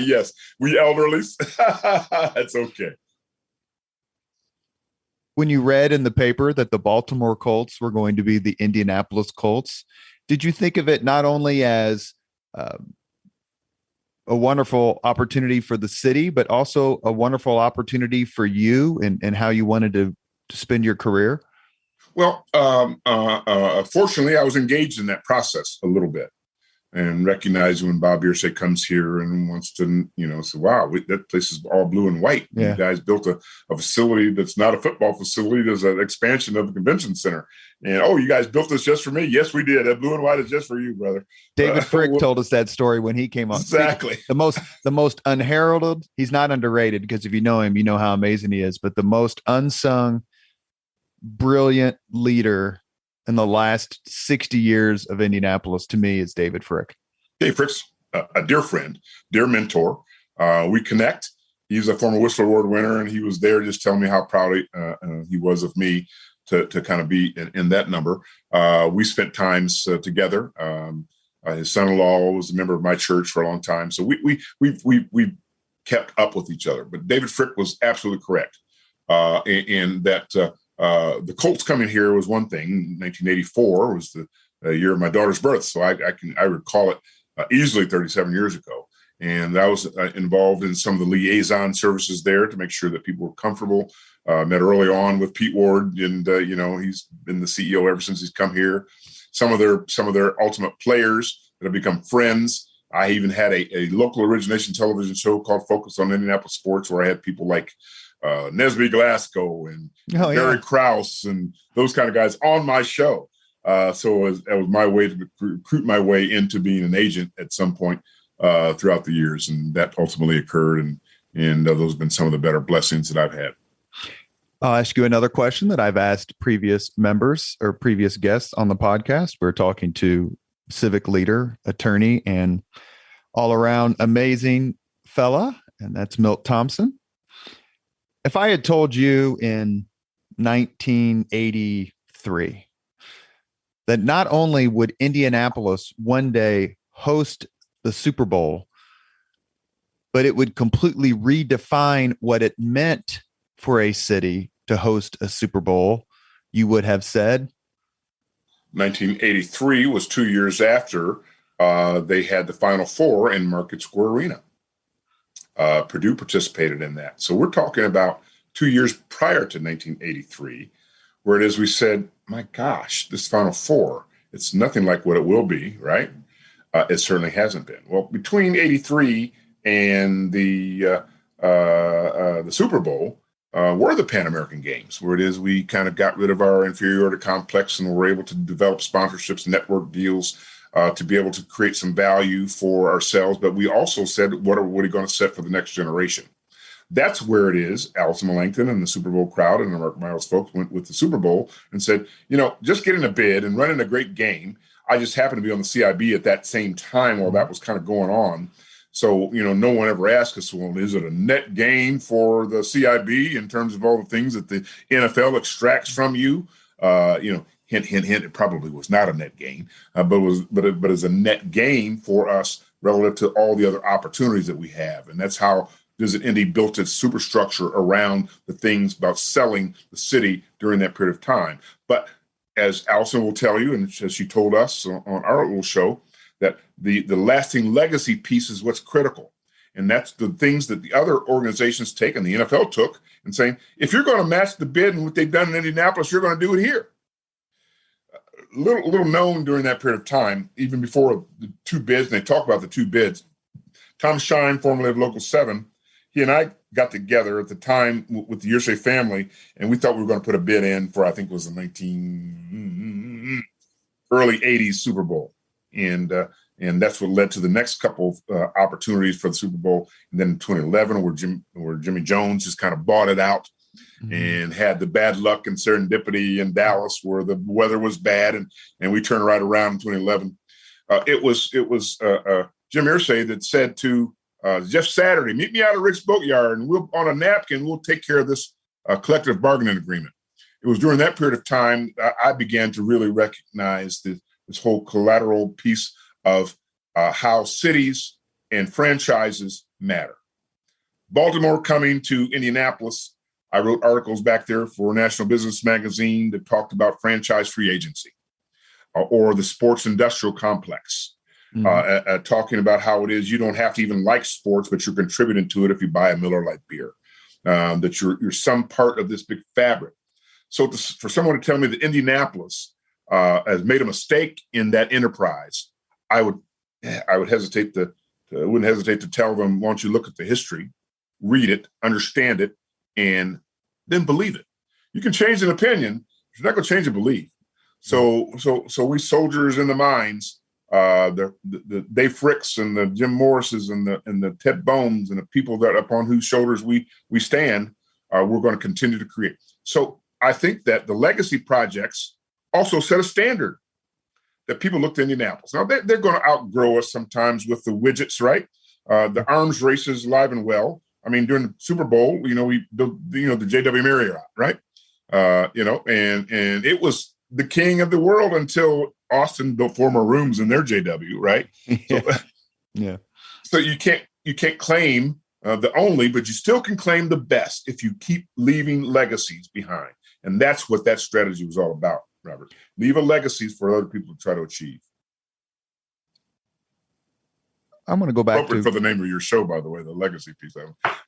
Yes, we elderlies. That's okay. When you read in the paper that the Baltimore Colts were going to be the Indianapolis Colts, did you think of it not only as a wonderful opportunity for the city, but also a wonderful opportunity for you and how you wanted to spend your career? Well, fortunately, I was engaged in that process a little bit and recognized when Bob Irsay comes here and wants to, say, wow, that place is all blue and white. Yeah. You guys built a facility that's not a football facility. There's an expansion of the convention center. And, you guys built this just for me? Yes, we did. That blue and white is just for you, brother. David Frick told us that story when he came on. Exactly. The most unheralded, he's not underrated because if you know him, you know how amazing he is. But the most unsung, brilliant leader in the last 60 years of Indianapolis to me is David Frick. Dave Frick's a dear friend, dear mentor. We connect. He's a former Whistler Award winner, and he was there just telling me how proud he was of me to kind of be in that number. We spent times together. His son-in-law was a member of my church for a long time, so we kept up with each other. But David Frick was absolutely correct in that. The Colts coming here was one thing. 1984 was the year of my daughter's birth, so I recall it easily 37 years ago. And I was involved in some of the liaison services there to make sure that people were comfortable. Met early on with Pete Ward, and he's been the CEO ever since he's come here. Some of their ultimate players that have become friends. I even had a local origination television show called Focus on Indianapolis Sports, where I had people like Nesby Glasgow and Barry Krause and those kind of guys on my show. So that was my way to recruit my way into being an agent at some point throughout the years. And that ultimately occurred. And those have been some of the better blessings that I've had. I'll ask you another question that I've asked previous members or previous guests on the podcast. We're talking to civic leader, attorney, and all around amazing fella, and that's Milt Thompson. If I had told you in 1983 that not only would Indianapolis one day host the Super Bowl, but it would completely redefine what it meant for a city to host a Super Bowl, you would have said? 1983 was 2 years after they had the Final Four in Market Square Arena. Purdue participated in that. So we're talking about 2 years prior to 1983, where it is we said, my gosh, this Final Four, it's nothing like what it will be, right? It certainly hasn't been. Well, between 83 and the Super Bowl were the Pan American Games, where it is we kind of got rid of our inferiority complex and were able to develop sponsorships, network deals, to be able to create some value for ourselves. But we also said, what are we going to set for the next generation? That's where it is. Allison Melanchthon and the Super Bowl crowd and the Mark Miles folks went with the Super Bowl and said, just getting a bid and running a great game. I just happened to be on the CIB at that same time while that was kind of going on. So, no one ever asked us, well, is it a net gain for the CIB in terms of all the things that the NFL extracts from you? Hint, hint, hint, it probably was not a net gain, but it's a net gain for us relative to all the other opportunities that we have. And that's how Visit Indy built its superstructure around the things about selling the city during that period of time. But as Allison will tell you, and as she told us on our little show, that the lasting legacy piece is what's critical. And that's the things that the other organizations take and the NFL took and saying, if you're going to match the bid and what they've done in Indianapolis, you're going to do it here. Little known during that period of time, even before the two bids, and they talk about the two bids, Tom Shine, formerly of Local 7, he and I got together at the time with the Yearshay family, and we thought we were going to put a bid in for, I think it was the early 80s Super Bowl. And that's what led to the next couple of opportunities for the Super Bowl. And then in 2011, where Jimmy Jones just kind of bought it out and had the bad luck and serendipity in Dallas where the weather was bad. And we turned right around in 2011. It was Jim Irsay that said to Jeff Saturday, meet me out at Rick's Boatyard and we'll on a napkin, we'll take care of this collective bargaining agreement. It was during that period of time I began to really recognize this whole collateral piece of how cities and franchises matter. Baltimore coming to Indianapolis, I wrote articles back there for National Business Magazine that talked about franchise free agency or the sports industrial complex, talking about how it is you don't have to even like sports, but you're contributing to it if you buy a Miller Lite beer, that you're some part of this big fabric. So for someone to tell me that Indianapolis has made a mistake in that enterprise, I wouldn't hesitate to tell them, why don't you look at the history, read it, understand it, and then believe it. You can change an opinion, but you're not going to change a belief. So we soldiers in the mines, the Dave Fricks and the Jim Morrises and the Ted Bones and the people that upon whose shoulders we stand, we're going to continue to create. So I think that the legacy projects also set a standard that people look to Indianapolis. Now they're going to outgrow us sometimes with the widgets, right? The arms races alive and well. I mean, during the Super Bowl, we built, the JW Marriott, right? And it was the king of the world until Austin built 4 more rooms in their JW, right? Yeah. So you can't claim the only, but you still can claim the best if you keep leaving legacies behind. And that's what that strategy was all about, Robert. Leave a legacies for other people to try to achieve. I'm going to go back for the name of your show, by the way, the legacy piece.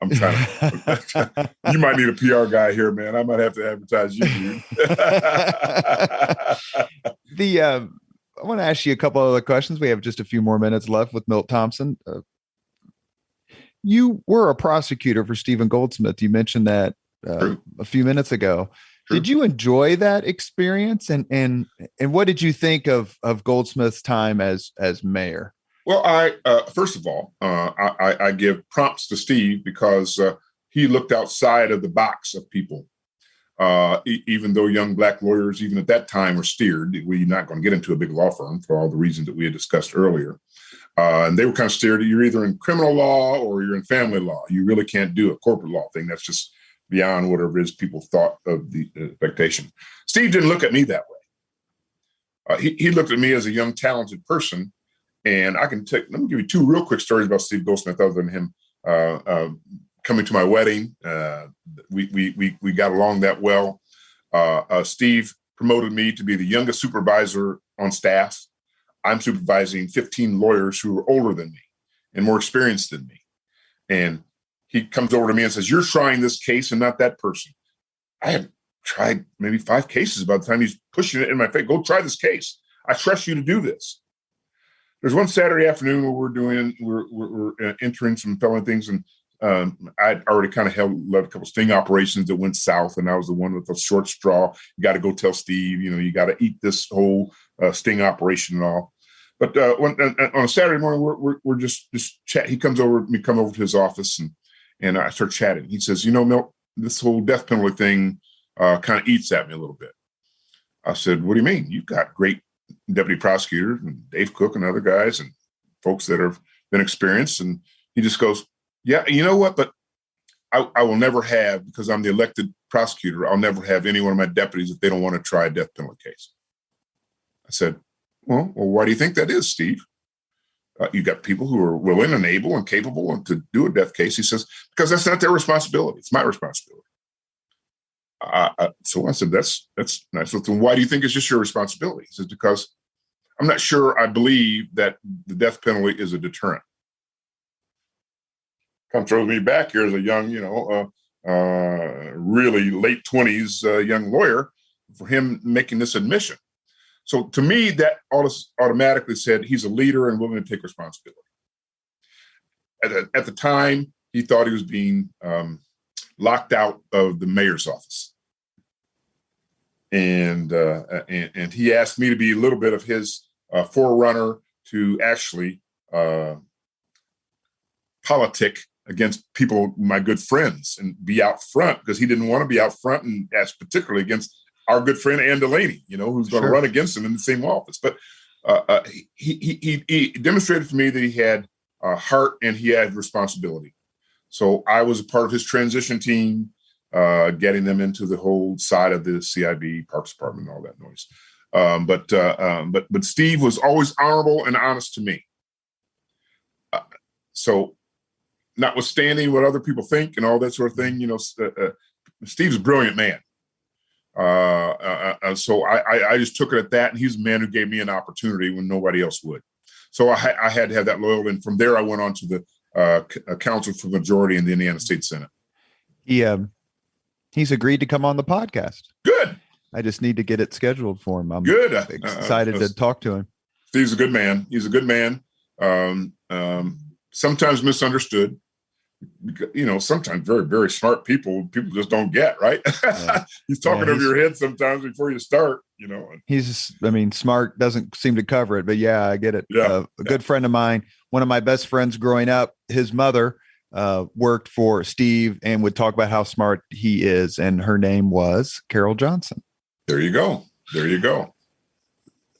I'm trying to. You might need a PR guy here, man. I might have to advertise you, dude. I want to ask you a couple other questions. We have just a few more minutes left with Milt Thompson. You were a prosecutor for Stephen Goldsmith. You mentioned that a few minutes ago. True. Did you enjoy that experience? And what did you think of Goldsmith's time as mayor? Well, first of all, I give prompts to Steve because he looked outside of the box of people. even though young black lawyers, even at that time, were steered. We're not going to get into a big law firm for all the reasons that we had discussed earlier. And they were kind of steered. You're either in criminal law or you're in family law. You really can't do a corporate law thing. That's just beyond whatever it is people thought of the expectation. Steve didn't look at me that way. He looked at me as a young, talented person. And let me give you two real quick stories about Steve Goldsmith, other than him coming to my wedding. We got along that well. Steve promoted me to be the youngest supervisor on staff. I'm supervising 15 lawyers who are older than me and more experienced than me. And he comes over to me and says, "You're trying this case and not that person." I had tried maybe 5 cases by the time he's pushing it in my face. "Go try this case. I trust you to do this." There's one Saturday afternoon where we're entering some felony things, and I'd already kind of led a couple sting operations that went south, and I was the one with the short straw. You got to go tell Steve, you got to eat this whole sting operation and all. But on a Saturday morning, we're just chat. He comes over to his office, and I start chatting. He says, "Milt, this whole death penalty thing kind of eats at me a little bit." I said, "What do you mean? You've got great deputy prosecutors and Dave Cook and other guys and folks that have been experienced." And he just goes, "Yeah, you know what? But I will never have, because I'm the elected prosecutor, I'll never have any one of my deputies if they don't want to try a death penalty case." I said, well, why do you think that is, Steve? You got people who are willing and able and capable and to do a death case. He says, "Because that's not their responsibility. It's my responsibility." So I said, that's nice. So why do you think it's just your responsibility? He says, "Because I'm not sure I believe that the death penalty is a deterrent." Kind of throws me back here as a young, really late 20s young lawyer, for him making this admission. So to me, that automatically said he's a leader and willing to take responsibility. At the time, he thought he was being locked out of the mayor's office. And he asked me to be a little bit of his forerunner to actually politic against people, my good friends, and be out front, because he didn't want to be out front, and as particularly against our good friend Ann Delaney, who's going to run against him in the same office. But he demonstrated to me that he had heart and he had responsibility. So I was a part of his transition team, getting them into the whole side of the CIB, Parks Department, and all that noise. But Steve was always honorable and honest to me. So notwithstanding what other people think and all that sort of thing, Steve's a brilliant man. So I just took it at that, and he's a man who gave me an opportunity when nobody else would. So I had to have that loyalty, and from there I went on to the counsel for majority in the Indiana State Senate. He's agreed to come on the podcast. Good. I just need to get it scheduled for him. I'm good. Excited to talk to him. Steve's a good man. He's a good man. Sometimes misunderstood. Sometimes very, very smart people just don't get, right? Yeah. He's talking over your head sometimes before you start, He's, smart doesn't seem to cover it, but yeah, I get it. Yeah. A good friend of mine, one of my best friends growing up, his mother worked for Steve and would talk about how smart he is. And her name was Carol Johnson. There you go.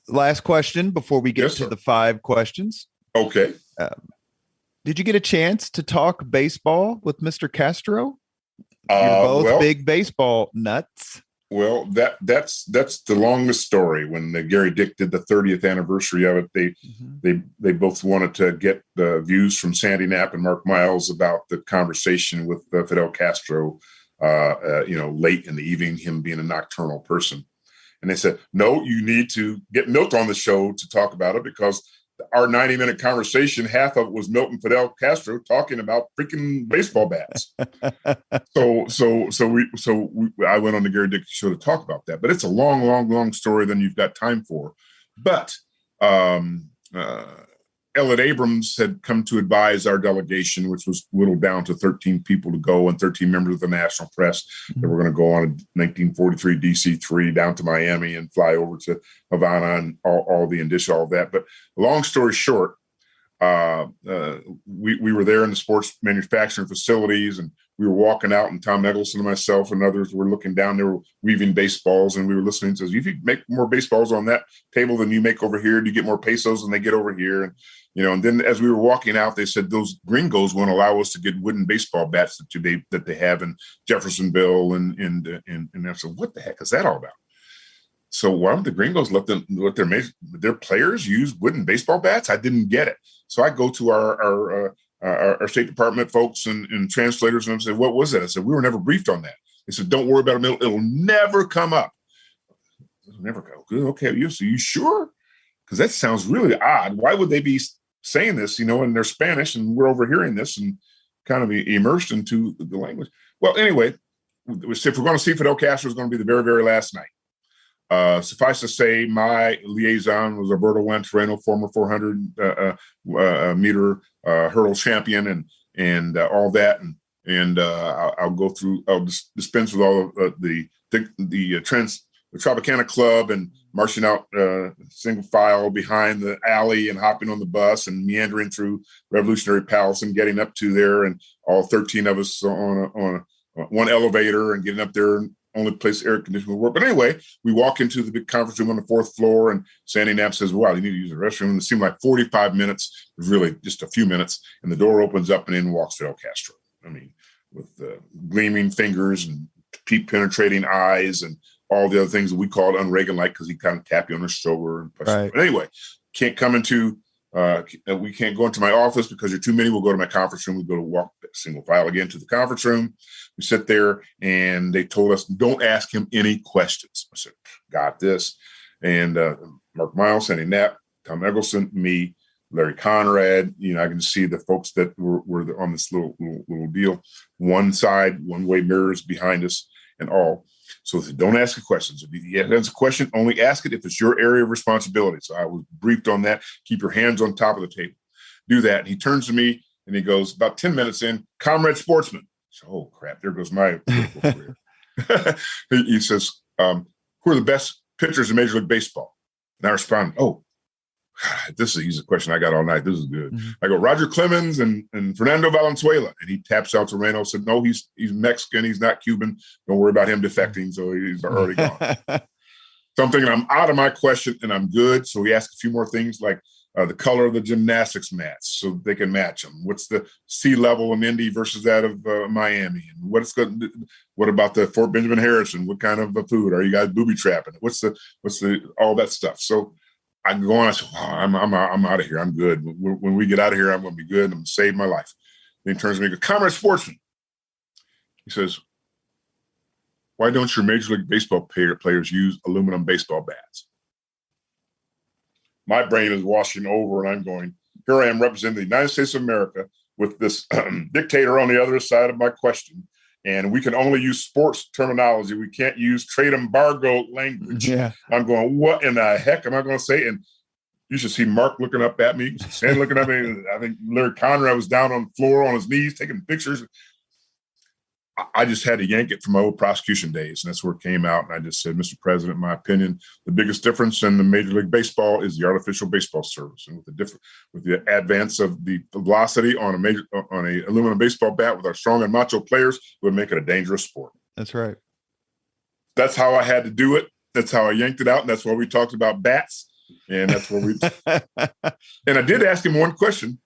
Last question before we get to the 5 questions. Okay. Did you get a chance to talk baseball with Mr. Castro? You're both big baseball nuts. Well, that's the longest story. When Gary Dick did the 30th anniversary of it, they both wanted to get the views from Sandy Knapp and Mark Miles about the conversation with Fidel Castro, late in the evening, him being a nocturnal person. And they said, "No, you need to get Milt on the show to talk about it, because our 90-minute conversation, half of it was Milt and Fidel Castro talking about freaking baseball bats." I went on the Gary Dick show to talk about that. But it's a long, long, long story than you've got time for. But Ellen Abrams had come to advise our delegation, which was whittled down to 13 people to go, and 13 members of the national press that were going to go on a 1943 DC-3 down to Miami and fly over to Havana and all the indicia, all that. But long story short, we were there in the sports manufacturing facilities, and we were walking out, and Tom Eggleston and myself and others were looking down. They were weaving baseballs, and we were listening. Says, if you make more baseballs on that table than you make over here, do you get more pesos than they get over here? And and then as we were walking out, they said those gringos won't allow us to get wooden baseball bats that they have in Jeffersonville, and I said, what the heck is that all about? So why don't the gringos let their players use wooden baseball bats? I didn't get it. So I go to our State Department folks and translators, and I said, what was that? I said, we were never briefed on that. They said, don't worry about it. It'll never come up. It'll never go. Good. Okay. Are you sure? Because that sounds really odd. Why would they be saying this, in their Spanish, and we're overhearing this and kind of immersed into the language? Well, anyway, if we're going to see Fidel Castro, it's going to be the very, very last night. Suffice to say, my liaison was Alberto Wantoreno, former 400 meter hurdle champion, and all that, and I'll dispense with all of the Tropicana Club and marching out single file behind the alley and hopping on the bus and meandering through Revolutionary Palace and getting up to there, and all 13 of us on one elevator and getting up there, and only place air conditioning would work. But anyway, we walk into the big conference room on the 4th floor, and Sandy Knapp says, wow, you need to use the restroom. And it seemed like 45 minutes, really just a few minutes, and the door opens up and in walks Fidel Castro. I mean, with gleaming fingers and penetrating eyes and all the other things that we called un-Reagan-like, because he kind of tapped you on the shoulder. And right. But anyway, we can't go into my office because you're too many. We'll go to my conference room. We go to walk single file again to the conference room. We sit there, and they told us, don't ask him any questions. I said, got this. And Mark Miles, Sandy Knapp, Tom Eggleston, me, Larry Conrad, I can see the folks that were on this little deal. One side, one-way mirrors behind us and all. So don't ask the questions. If you answer a question, only ask it if it's your area of responsibility. So I was briefed on that. Keep your hands on top of the table. Do that. And he turns to me and he goes, about 10 minutes in, comrade sportsman. So, oh, crap, there goes my political career. He says, who are the best pitchers in Major League Baseball? And I respond, oh, God, this is an easy question. I got all night. This is good. Mm-hmm. I go, Roger Clemens and Fernando Valenzuela. And he taps out to Reno, said, no, he's Mexican. He's not Cuban. Don't worry about him defecting. So he's already gone. So I'm thinking I'm out of my question and I'm good. So he asked a few more things like the color of the gymnastics mats so they can match them. What's the sea level in Indy versus that of Miami? And what about the Fort Benjamin Harrison? What kind of food? Are you guys booby trapping? What's the all that stuff? So I go on. I said, wow, I'm out of here. I'm good. When we get out of here, I'm going to be good. I'm going to save my life. Then he turns to me and goes, comrade sportsman. He says, why don't your Major League Baseball players use aluminum baseball bats? My brain is washing over, and I'm going, here I am representing the United States of America with this dictator on the other side of my question. And we can only use sports terminology. We can't use trade embargo language. Yeah. I'm going, what in the heck am I going to say? And you should see Mark looking up at me, Sandy looking at me. I think Larry Conrad was down on the floor on his knees taking pictures. I just had to yank it from my old prosecution days, and that's where it came out. And I just said, Mr. President, in my opinion, the biggest difference in the Major League Baseball is the artificial baseball service. And with the advance of the velocity on a aluminum baseball bat with our strong and macho players, it would make it a dangerous sport. That's right. That's how I had to do it. That's how I yanked it out, and that's why we talked about bats. And that's where we. And I did ask him one question.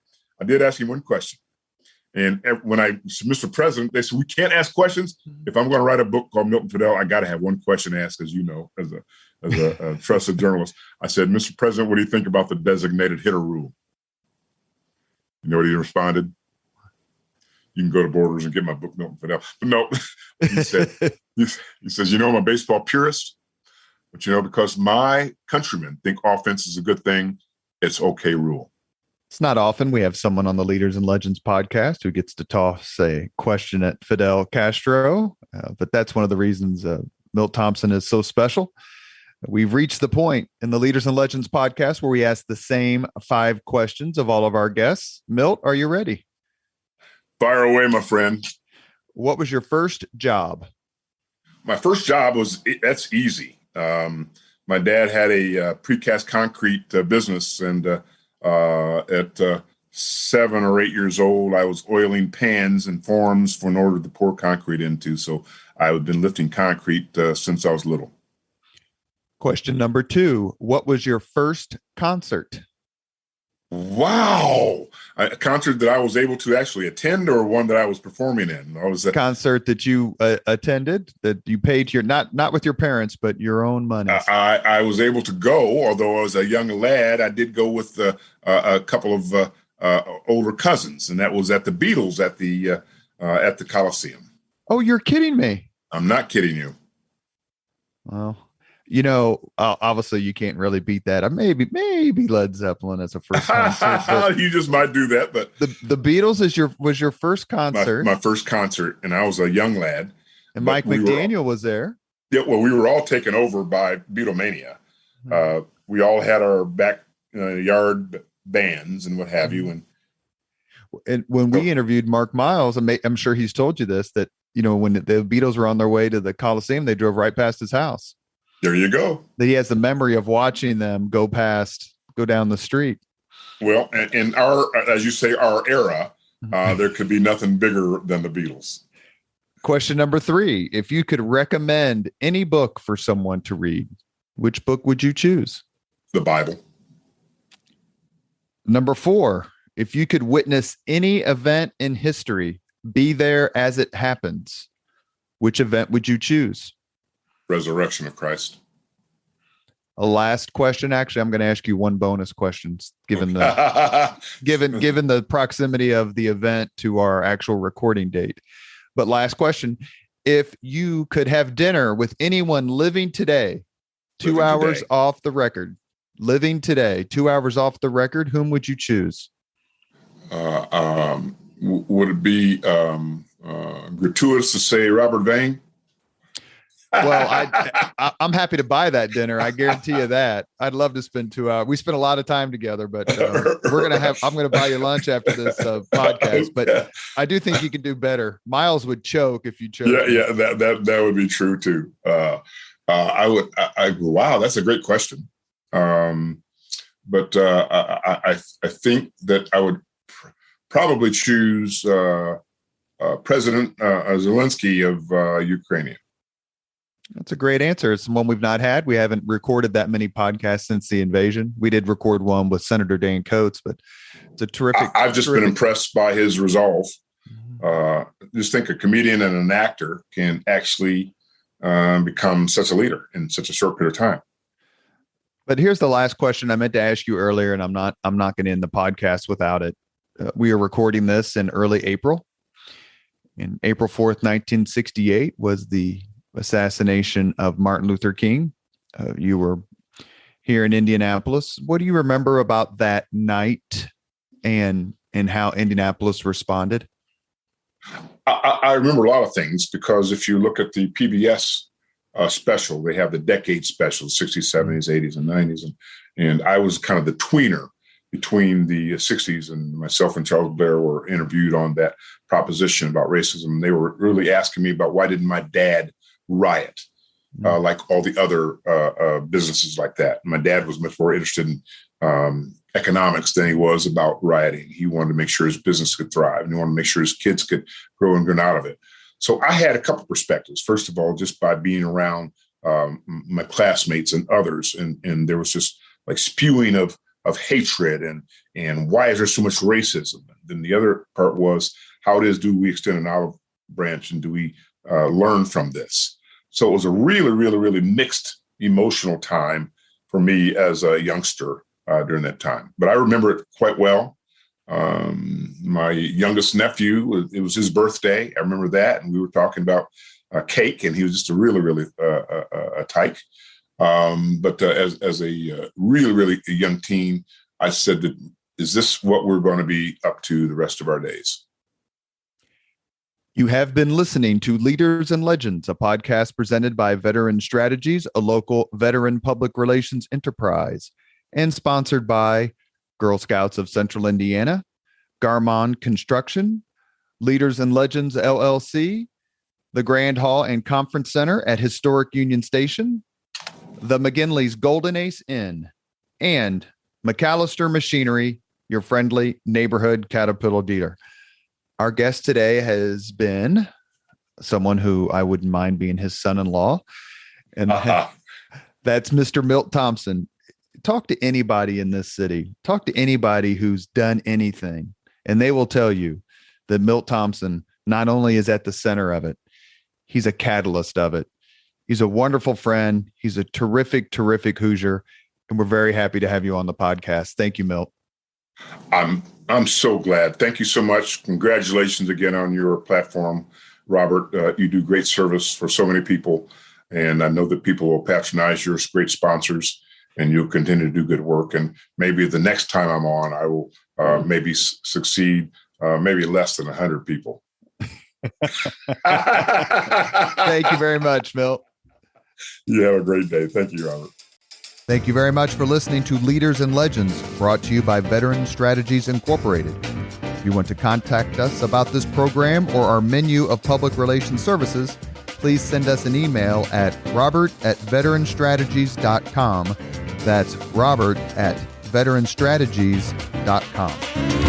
And when I said, Mr. President, they said, we can't ask questions. If I'm going to write a book called Milton Fidel, I got to have one question asked, as you know, as a trusted journalist. I said, Mr. President, what do you think about the designated hitter rule? You know what he responded? You can go to Borders and get my book, Milton Fidel. But no, he says, I'm a baseball purist, but because my countrymen think offense is a good thing, it's okay rule. It's not often we have someone on the Leaders and Legends podcast who gets to toss a question at Fidel Castro, but that's one of the reasons Milt Thompson is so special. We've reached the point in the Leaders and Legends podcast where we ask the same 5 questions of all of our guests. Milt, are you ready? Fire away, my friend. What was your first job? My first job that's easy. My dad had a precast concrete business, and at 7 or 8 years old, I was oiling pans and forms in order to pour concrete into. So I've been lifting concrete since I was little. Question number 2. What was your first concert? Wow. A concert that I was able to actually attend, or one that I was performing in? I was concert that you attended, that you paid your, not with your parents, but your own money. I was able to go, although I was a young lad. I did go with a couple of older cousins, and that was at the Beatles at the Coliseum. Oh, you're kidding me. I'm not kidding you. Well, obviously you can't really beat that. Maybe Led Zeppelin as a first concert. You just might do that, but the Beatles was your first concert. My first concert, and I was a young lad. And Mike McDaniel was there. Yeah, well, we were all taken over by Beatlemania. Mm-hmm. We all had our backyard bands and what have you. And when we interviewed Mark Miles, I'm sure he's told you this, that when the Beatles were on their way to the Coliseum, they drove right past his house. There you go. That he has the memory of watching them go down the street. Well, in our, as you say, our era, there could be nothing bigger than the Beatles. Question number 3. If you could recommend any book for someone to read, which book would you choose? The Bible. Number 4. If you could witness any event in history, be there as it happens, which event would you choose? Resurrection of Christ. A last question. Actually, I'm going to ask you one bonus question, given the proximity of the event to our actual recording date. But last question: if you could have dinner with anyone living today, 2 hours off the record, living today, 2 hours off the record, whom would you choose? Would it be gratuitous to say Robert Vane? Well, I'm happy to buy that dinner. I guarantee you that. I'd love to spend 2 hours. We spent a lot of time together, but I'm going to buy you lunch after this podcast. But I do think you can do better. Miles would choke if you chose. Yeah, that would be true too. Wow, that's a great question. But I think that I would probably choose President Zelensky of Ukraine. That's a great answer. It's one we've not had. We haven't recorded that many podcasts since the invasion. We did record one with Senator Dan Coates, but it's a terrific. I've just been impressed by his resolve. Just think a comedian and an actor can actually become such a leader in such a short period of time. But here's the last question I meant to ask you earlier, and I'm not going to end the podcast without it. We are recording this in early April. In April 4th, 1968 was the assassination of Martin Luther King. You were here in Indianapolis. What do you remember about that night and how Indianapolis responded? I remember a lot of things, because if you look at the PBS special, they have the decade specials, 60s, 70s, 80s, and 90s. And I was kind of the tweener between the 60s, and myself and Charles Blair were interviewed on that proposition about racism. They were really asking me about why didn't my dad riot like all the other businesses like that. My dad was much more interested in economics than he was about rioting. He wanted to make sure his business could thrive, and he wanted to make sure his kids could grow and get out of it. So I had a couple perspectives. First of all, just by being around my classmates and others, and there was just like spewing of hatred and why is there so much racism? And then the other part was, how do we extend an olive branch, and do we learn from this? So it was a really, really, really mixed emotional time for me as a youngster during that time. But I remember it quite well. My youngest nephew, it was his birthday. I remember that. And we were talking about cake, and he was just a really, really a tyke. But as a really, really young teen, I said, that, is this what we're going to be up to the rest of our days? You have been listening to Leaders and Legends, a podcast presented by Veteran Strategies, a local veteran public relations enterprise, and sponsored by Girl Scouts of Central Indiana, Garmong Construction, Leaders and Legends LLC, the Grand Hall and Conference Center at Historic Union Station, the McGinley's Golden Ace Inn, and MacAllister Machinery your friendly neighborhood Caterpillar dealer. Our guest today has been someone who I wouldn't mind being his son-in-law, and that's Mr. Milt Thompson. Talk to anybody in this city. Talk to anybody who's done anything, and they will tell you that Milt Thompson not only is at the center of it, he's a catalyst of it. He's a wonderful friend. He's a terrific, terrific Hoosier, and we're very happy to have you on the podcast. Thank you, Milt. I'm so glad. Thank you so much. Congratulations again on your platform, Robert. You do great service for so many people, and I know that people will patronize your great sponsors, and you'll continue to do good work. And maybe the next time I'm on, I will maybe succeed, maybe less than 100 people. Thank you very much, Milt. You have a great day. Thank you, Robert. Thank you very much for listening to Leaders and Legends, brought to you by Veteran Strategies Incorporated. If you want to contact us about this program or our menu of public relations services, please send us an email at robert@veteranstrategies.com. That's robert@veteranstrategies.com.